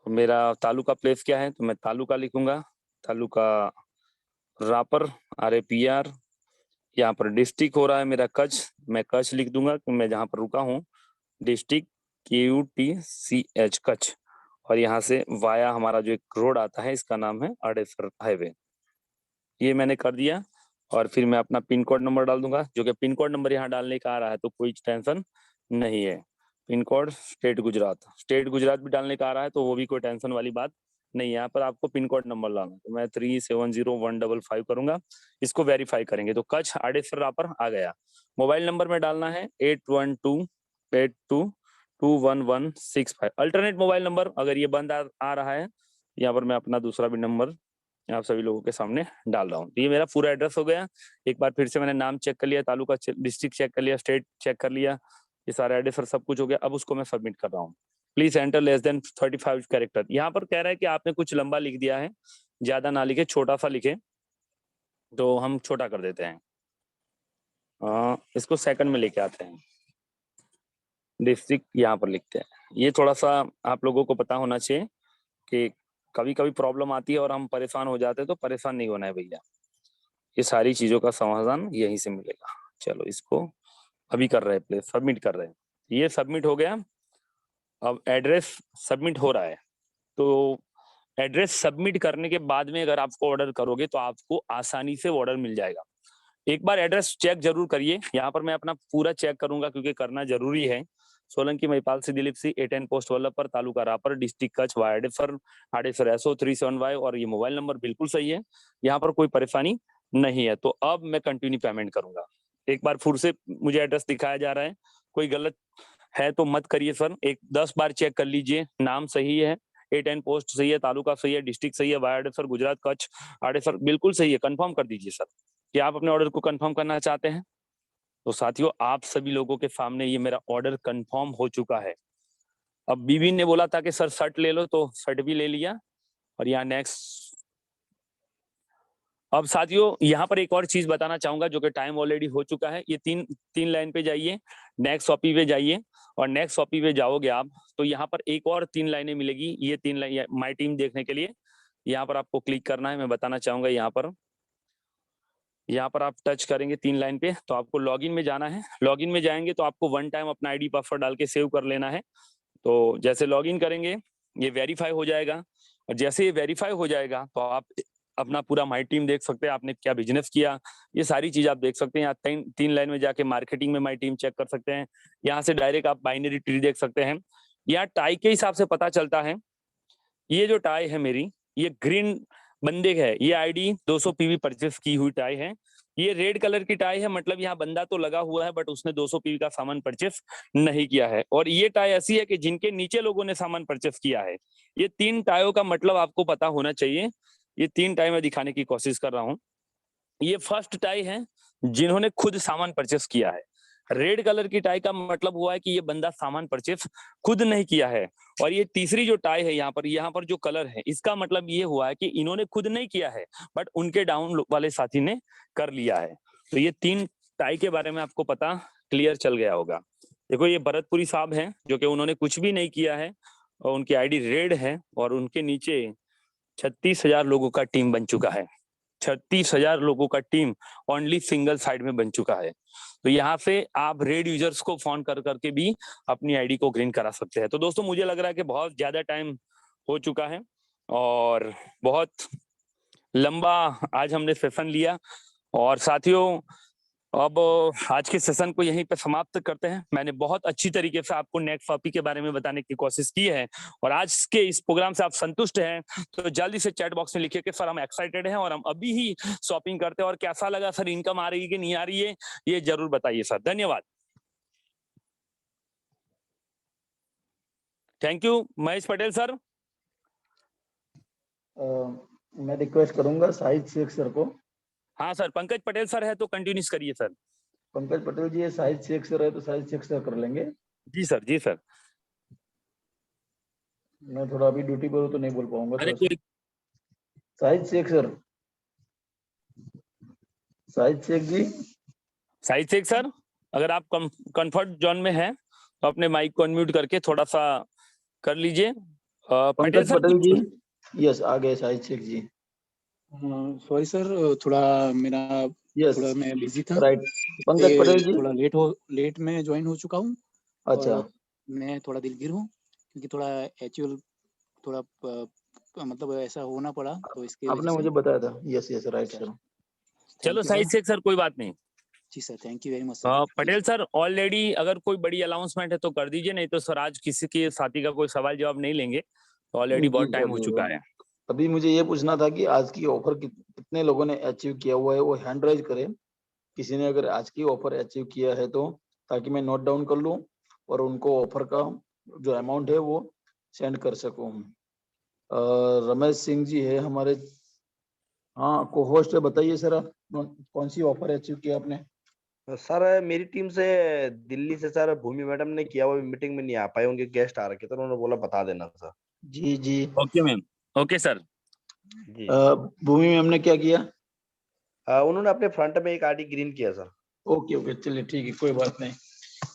मेरा तालुका प्लेस क्या है, तो मैं तालुका लिखूंगा, तालुका रापर, RAPR। यहाँ पर डिस्ट्रिक्ट हो रहा है मेरा कच्छ, मैं कच्छ लिख दूंगा कि मैं जहाँ पर रुका हूँ, डिस्ट्रिक्ट KUTCH कच्छ। और यहाँ से वाया हमारा जो एक रोड आता है इसका नाम है अडेसर हाईवे, ये मैंने कर दिया। और फिर मैं अपना पिन कोड नंबर डाल दूंगा, जो कि पिन कोड नंबर यहाँ डालने का आ रहा है तो कोई टेंशन नहीं है। पिन कोड स्टेट गुजरात भी डालने का आ रहा है तो वो भी कोई टेंशन वाली बात नहीं है। यहाँ पर आपको पिन कोड नंबर लाना, तो मैं 370155 करूंगा, इसको वेरीफाई करेंगे तो कच्छ आडेसर रापर आ गया। मोबाइल नंबर में डालना है 8128221165। अल्टरनेट मोबाइल नंबर अगर ये बंद आ रहा है, यहाँ पर मैं अपना दूसरा भी नंबर आप सभी लोगों के सामने डाल रहा हूँ। तो ये मेरा पूरा एड्रेस हो गया। एक बार फिर से मैंने नाम चेक कर लिया, तालुका डिस्ट्रिक्ट चेक कर लिया, स्टेट चेक कर लिया, ये सारा एड्रेस और सब कुछ हो गया। अब उसको मैं सबमिट कर रहा हूँ। Please enter less than 35 character. यहाँ पर कह रहा है कि आपने कुछ लंबा लिख दिया है, ज्यादा ना लिखे, छोटा सा लिखे, तो हम छोटा कर देते हैं। इसको सेकंड में लेके आते हैं, डिस्ट्रिक्ट यहाँ पर लिखते हैं। ये थोड़ा सा आप लोगों को पता होना चाहिए कि कभी कभी प्रॉब्लम आती है और हम परेशान हो जाते हैं, तो परेशान नहीं होना है भैया, ये सारी चीजों का समाधान यहीं से मिलेगा। चलो इसको अभी कर रहे हैं, प्लीज सबमिट कर रहे हैं, ये सबमिट हो गया। अब एड्रेस सबमिट हो रहा है, तो एड्रेस सबमिट करने के बाद में अगर आपको ऑर्डर करोगे तो आपको आसानी से ऑर्डर मिल जाएगा। एक बार एड्रेस चेक जरूर करिए, यहाँ पर मैं अपना पूरा चेक करूंगा क्योंकि करना जरूरी है। Solanki Mahipal C Dilip C 8 post Vallabhpur taluka Rapar district Kutch Vadesar Hadesar SO 37Y और ये मोबाइल नंबर बिल्कुल सही है, यहाँ पर कोई परेशानी नहीं है। तो अब मैं कंटिन्यू पेमेंट करूंगा। एक बार फिर से मुझे एड्रेस दिखाया जा रहा है, कोई गलत है तो मत करिए सर, एक 10 बार चेक कर लीजिए। नाम सही है, 8 पोस्ट सही है, तालुका सही है, डिस्ट्रिक्ट सही है, वाडेसर गुजरात कच्छ हाडेसर बिल्कुल सही है। कंफर्म कर दीजिए सर कि आप अपने ऑर्डर को कंफर्म करना चाहते हैं। तो साथियों आप सभी लोगों के सामने ये मेरा ऑर्डर कंफर्म हो चुका है। अब बीबी ने बोला था कि सर शर्ट ले लो, तो शर्ट भी ले लिया। और यहाँ नेक्स्ट, अब साथियों यहाँ पर एक और चीज बताना चाहूंगा जो कि टाइम ऑलरेडी हो चुका है। ये तीन लाइन पे जाइए, नेक्स्ट शॉपी पे जाइए, और नेक्स्ट शॉपी पे जाओगे आप तो यहाँ पर एक और 3 लाइनें मिलेगी। ये 3 लाइन माई टीम देखने के लिए यहाँ पर आपको क्लिक करना है। मैं बताना चाहूंगा यहाँ पर आप टच करेंगे 3 लाइन पे तो आपको लॉगिन में जाना है। लॉगिन में जाएंगे तो आपको 1 टाइम अपना आईडी पासवर्ड डाल के सेव कर लेना है। तो जैसे लॉगिन करेंगे ये वेरीफाई हो जाएगा, और जैसे ये वेरीफाई हो जाएगा तो आप अपना पूरा माई टीम देख सकते हैं, आपने क्या बिजनेस किया, ये सारी चीज आप देख सकते हैं। यहाँ 3 लाइन में जाके मार्केटिंग में माई टीम चेक कर सकते हैं। यहाँ से डायरेक्ट आप बाइनरी ट्री देख सकते हैं। यहाँ टाई के हिसाब से पता चलता है, ये जो टाई है मेरी, ये ग्रीन बंदे है, ये आईडी 200 PV परचेस की हुई टाई है। ये रेड कलर की टाई है, मतलब यहाँ बंदा तो लगा हुआ है बट उसने 200 PV का सामान परचेस नहीं किया है। और ये टाई ऐसी है कि जिनके नीचे लोगों ने सामान परचेस किया है। ये 3 टाइयों का मतलब आपको पता होना चाहिए। ये 3 टाई मैं दिखाने की कोशिश कर रहा हूँ। ये फर्स्ट टाई है जिन्होंने खुद सामान परचेस किया है। रेड कलर की टाई का मतलब हुआ है कि ये बंदा सामान परचेस खुद नहीं किया है। और ये तीसरी जो टाई है यहाँ पर जो कलर है, इसका मतलब ये हुआ है कि इन्होंने खुद नहीं किया है बट उनके डाउन वाले साथी ने कर लिया है। तो ये 3 टाई के बारे में आपको पता क्लियर चल गया होगा। देखो ये भरतपुरी साहब हैं जो कि उन्होंने कुछ भी नहीं किया है और उनकी आईडी रेड है और उनके नीचे 36,000 लोगों का टीम बन चुका है। 36,000 लोगों का टीम ओनली सिंगल साइड में बन चुका है। तो यहाँ से आप रेड यूजर्स को फोन कर करके भी अपनी आईडी को ग्रीन करा सकते हैं। तो दोस्तों मुझे लग रहा है कि बहुत ज्यादा टाइम हो चुका है और बहुत लंबा आज हमने सेशन लिया। और साथियों अब आज के सेशन को यहीं पे समाप्त करते हैं। मैंने बहुत अच्छी तरीके से आपको नेक्स्ट टॉपिक के बारे में बताने की कोशिश की है और आज के इस प्रोग्राम से आप संतुष्ट हैं तो जल्दी से चैट बॉक्स में लिखिए कि सर हम एक्साइटेड हैं और हम अभी ही शॉपिंग करते हैं। और कैसा लगा सर, इनकम आ रही है कि नहीं आ रही है, ये जरूर बताइए सर। धन्यवाद, thank you. Mahesh Patel sir. मैं रिक्वेस्ट करूंगा शाहिद शेख सर को। हाँ सर, पंकज पटेल सर है तो कंटिन्यूस करिए सर। पंकज पटेल जी, शाहिद शेख सर है तो शाहिद शेख सर कर लेंगे। जी सर, जी सर। मैं थोड़ा अभी ड्यूटी पर हूँ तो नहीं बोल पाऊंगा अरे सर। शाहिद शेख सर, शाहिद शेख जी। शाहिद शेख सर, अगर आप कंफर्ट जोन में हैं तो अपने माइक को अनम्यूट करके थोड़ा सा कर लीजिए। पंकज पटेल जी, यस आ गए शाहिद शेख जी। सॉरी सर, थोड़ा मेरा यस थोड़ा मैं बिजी था। राइट। पंकज पटेल जी थोड़ा लेट में ज्वाइन हो चुका हूँ। अच्छा, मैं थोड़ा दिलगीर हूँ क्योंकि थोड़ा एक्चुअल थोड़ा मतलब ऐसा होना पड़ा तो इसके आपने मुझे बताया था। Yes yes right sir. चलो शाहिद शेख सर, कोई बात नहीं। जी sir, thank you very much sir Patel sir, already अगर कोई बड़ी अनाउंसमेंट है तो कर दीजिए, नहीं तो सर आज किसी के साथी का कोई सवाल जवाब नहीं लेंगे, तो ऑलरेडी बहुत टाइम हो चुका है। अभी मुझे ये पूछना था कि आज की ऑफर कितने लोगों ने अचीव किया हुआ है, वो हैंड राइज करे। किसी ने अगर आज की ऑफर अचीव किया है तो, ताकि मैं नोट डाउन कर लूं और उनको ऑफर का जो अमाउंट है वो सेंड कर सकूं। रमेश सिंह जी है हमारे, हाँ को होस्ट है। बताइए सर, कौन सी ऑफर अचीव किया आपने? सर मेरी टीम से दिल्ली से सर भूमि मैडम ने किया, वो मीटिंग में नहीं आ पाए, उनके गेस्ट आ रखे तो उन्होंने बोला बता देना सर। जी जी ओके मैम, ओके सर जी। भूमि मैम ने क्या किया? उन्होंने अपने फ्रंट में एक आईडी ग्रीन किया सर। ओके ओके, चलिए ठीक है, कोई बात नहीं।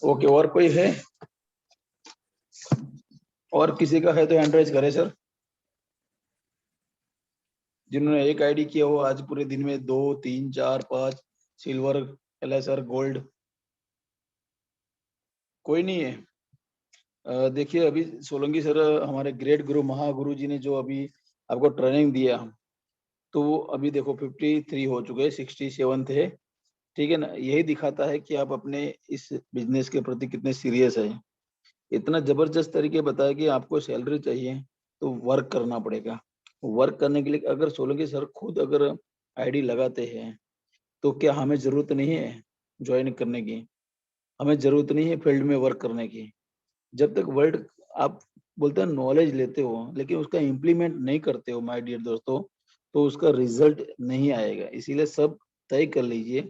ओके, और कोई है? और किसी का है तो हैंड राइज करे सर। जिन्होंने एक आईडी किया हो आज पूरे दिन में 2 3 4 5 सिल्वर LSR गोल्ड कोई नहीं है। देखिए अभी सोलंकी सर हमारे ग्रेट गुरु महागुरु जी ने जो अभी आपको ट्रेनिंग दिया तो वो अभी देखो 53 हो चुके हैं, 67 थे, ठीक है ना। यही दिखाता है कि आप अपने इस बिजनेस के प्रति कितने सीरियस है। इतना जबरदस्त तरीके बताया कि आपको सैलरी चाहिए तो वर्क करना पड़ेगा। वर्क करने के लिए अगर सोलंकी सर खुद अगर आईडी लगाते हैं तो क्या हमें जरूरत नहीं है ज्वाइन करने की, हमें जरूरत नहीं है फील्ड में वर्क करने की। जब तक वर्ल्ड आप बोलते हैं नॉलेज लेते हो लेकिन उसका इम्प्लीमेंट नहीं करते हो माय डियर दोस्तों, तो उसका रिजल्ट नहीं आएगा। इसीलिए सब तय कर लीजिए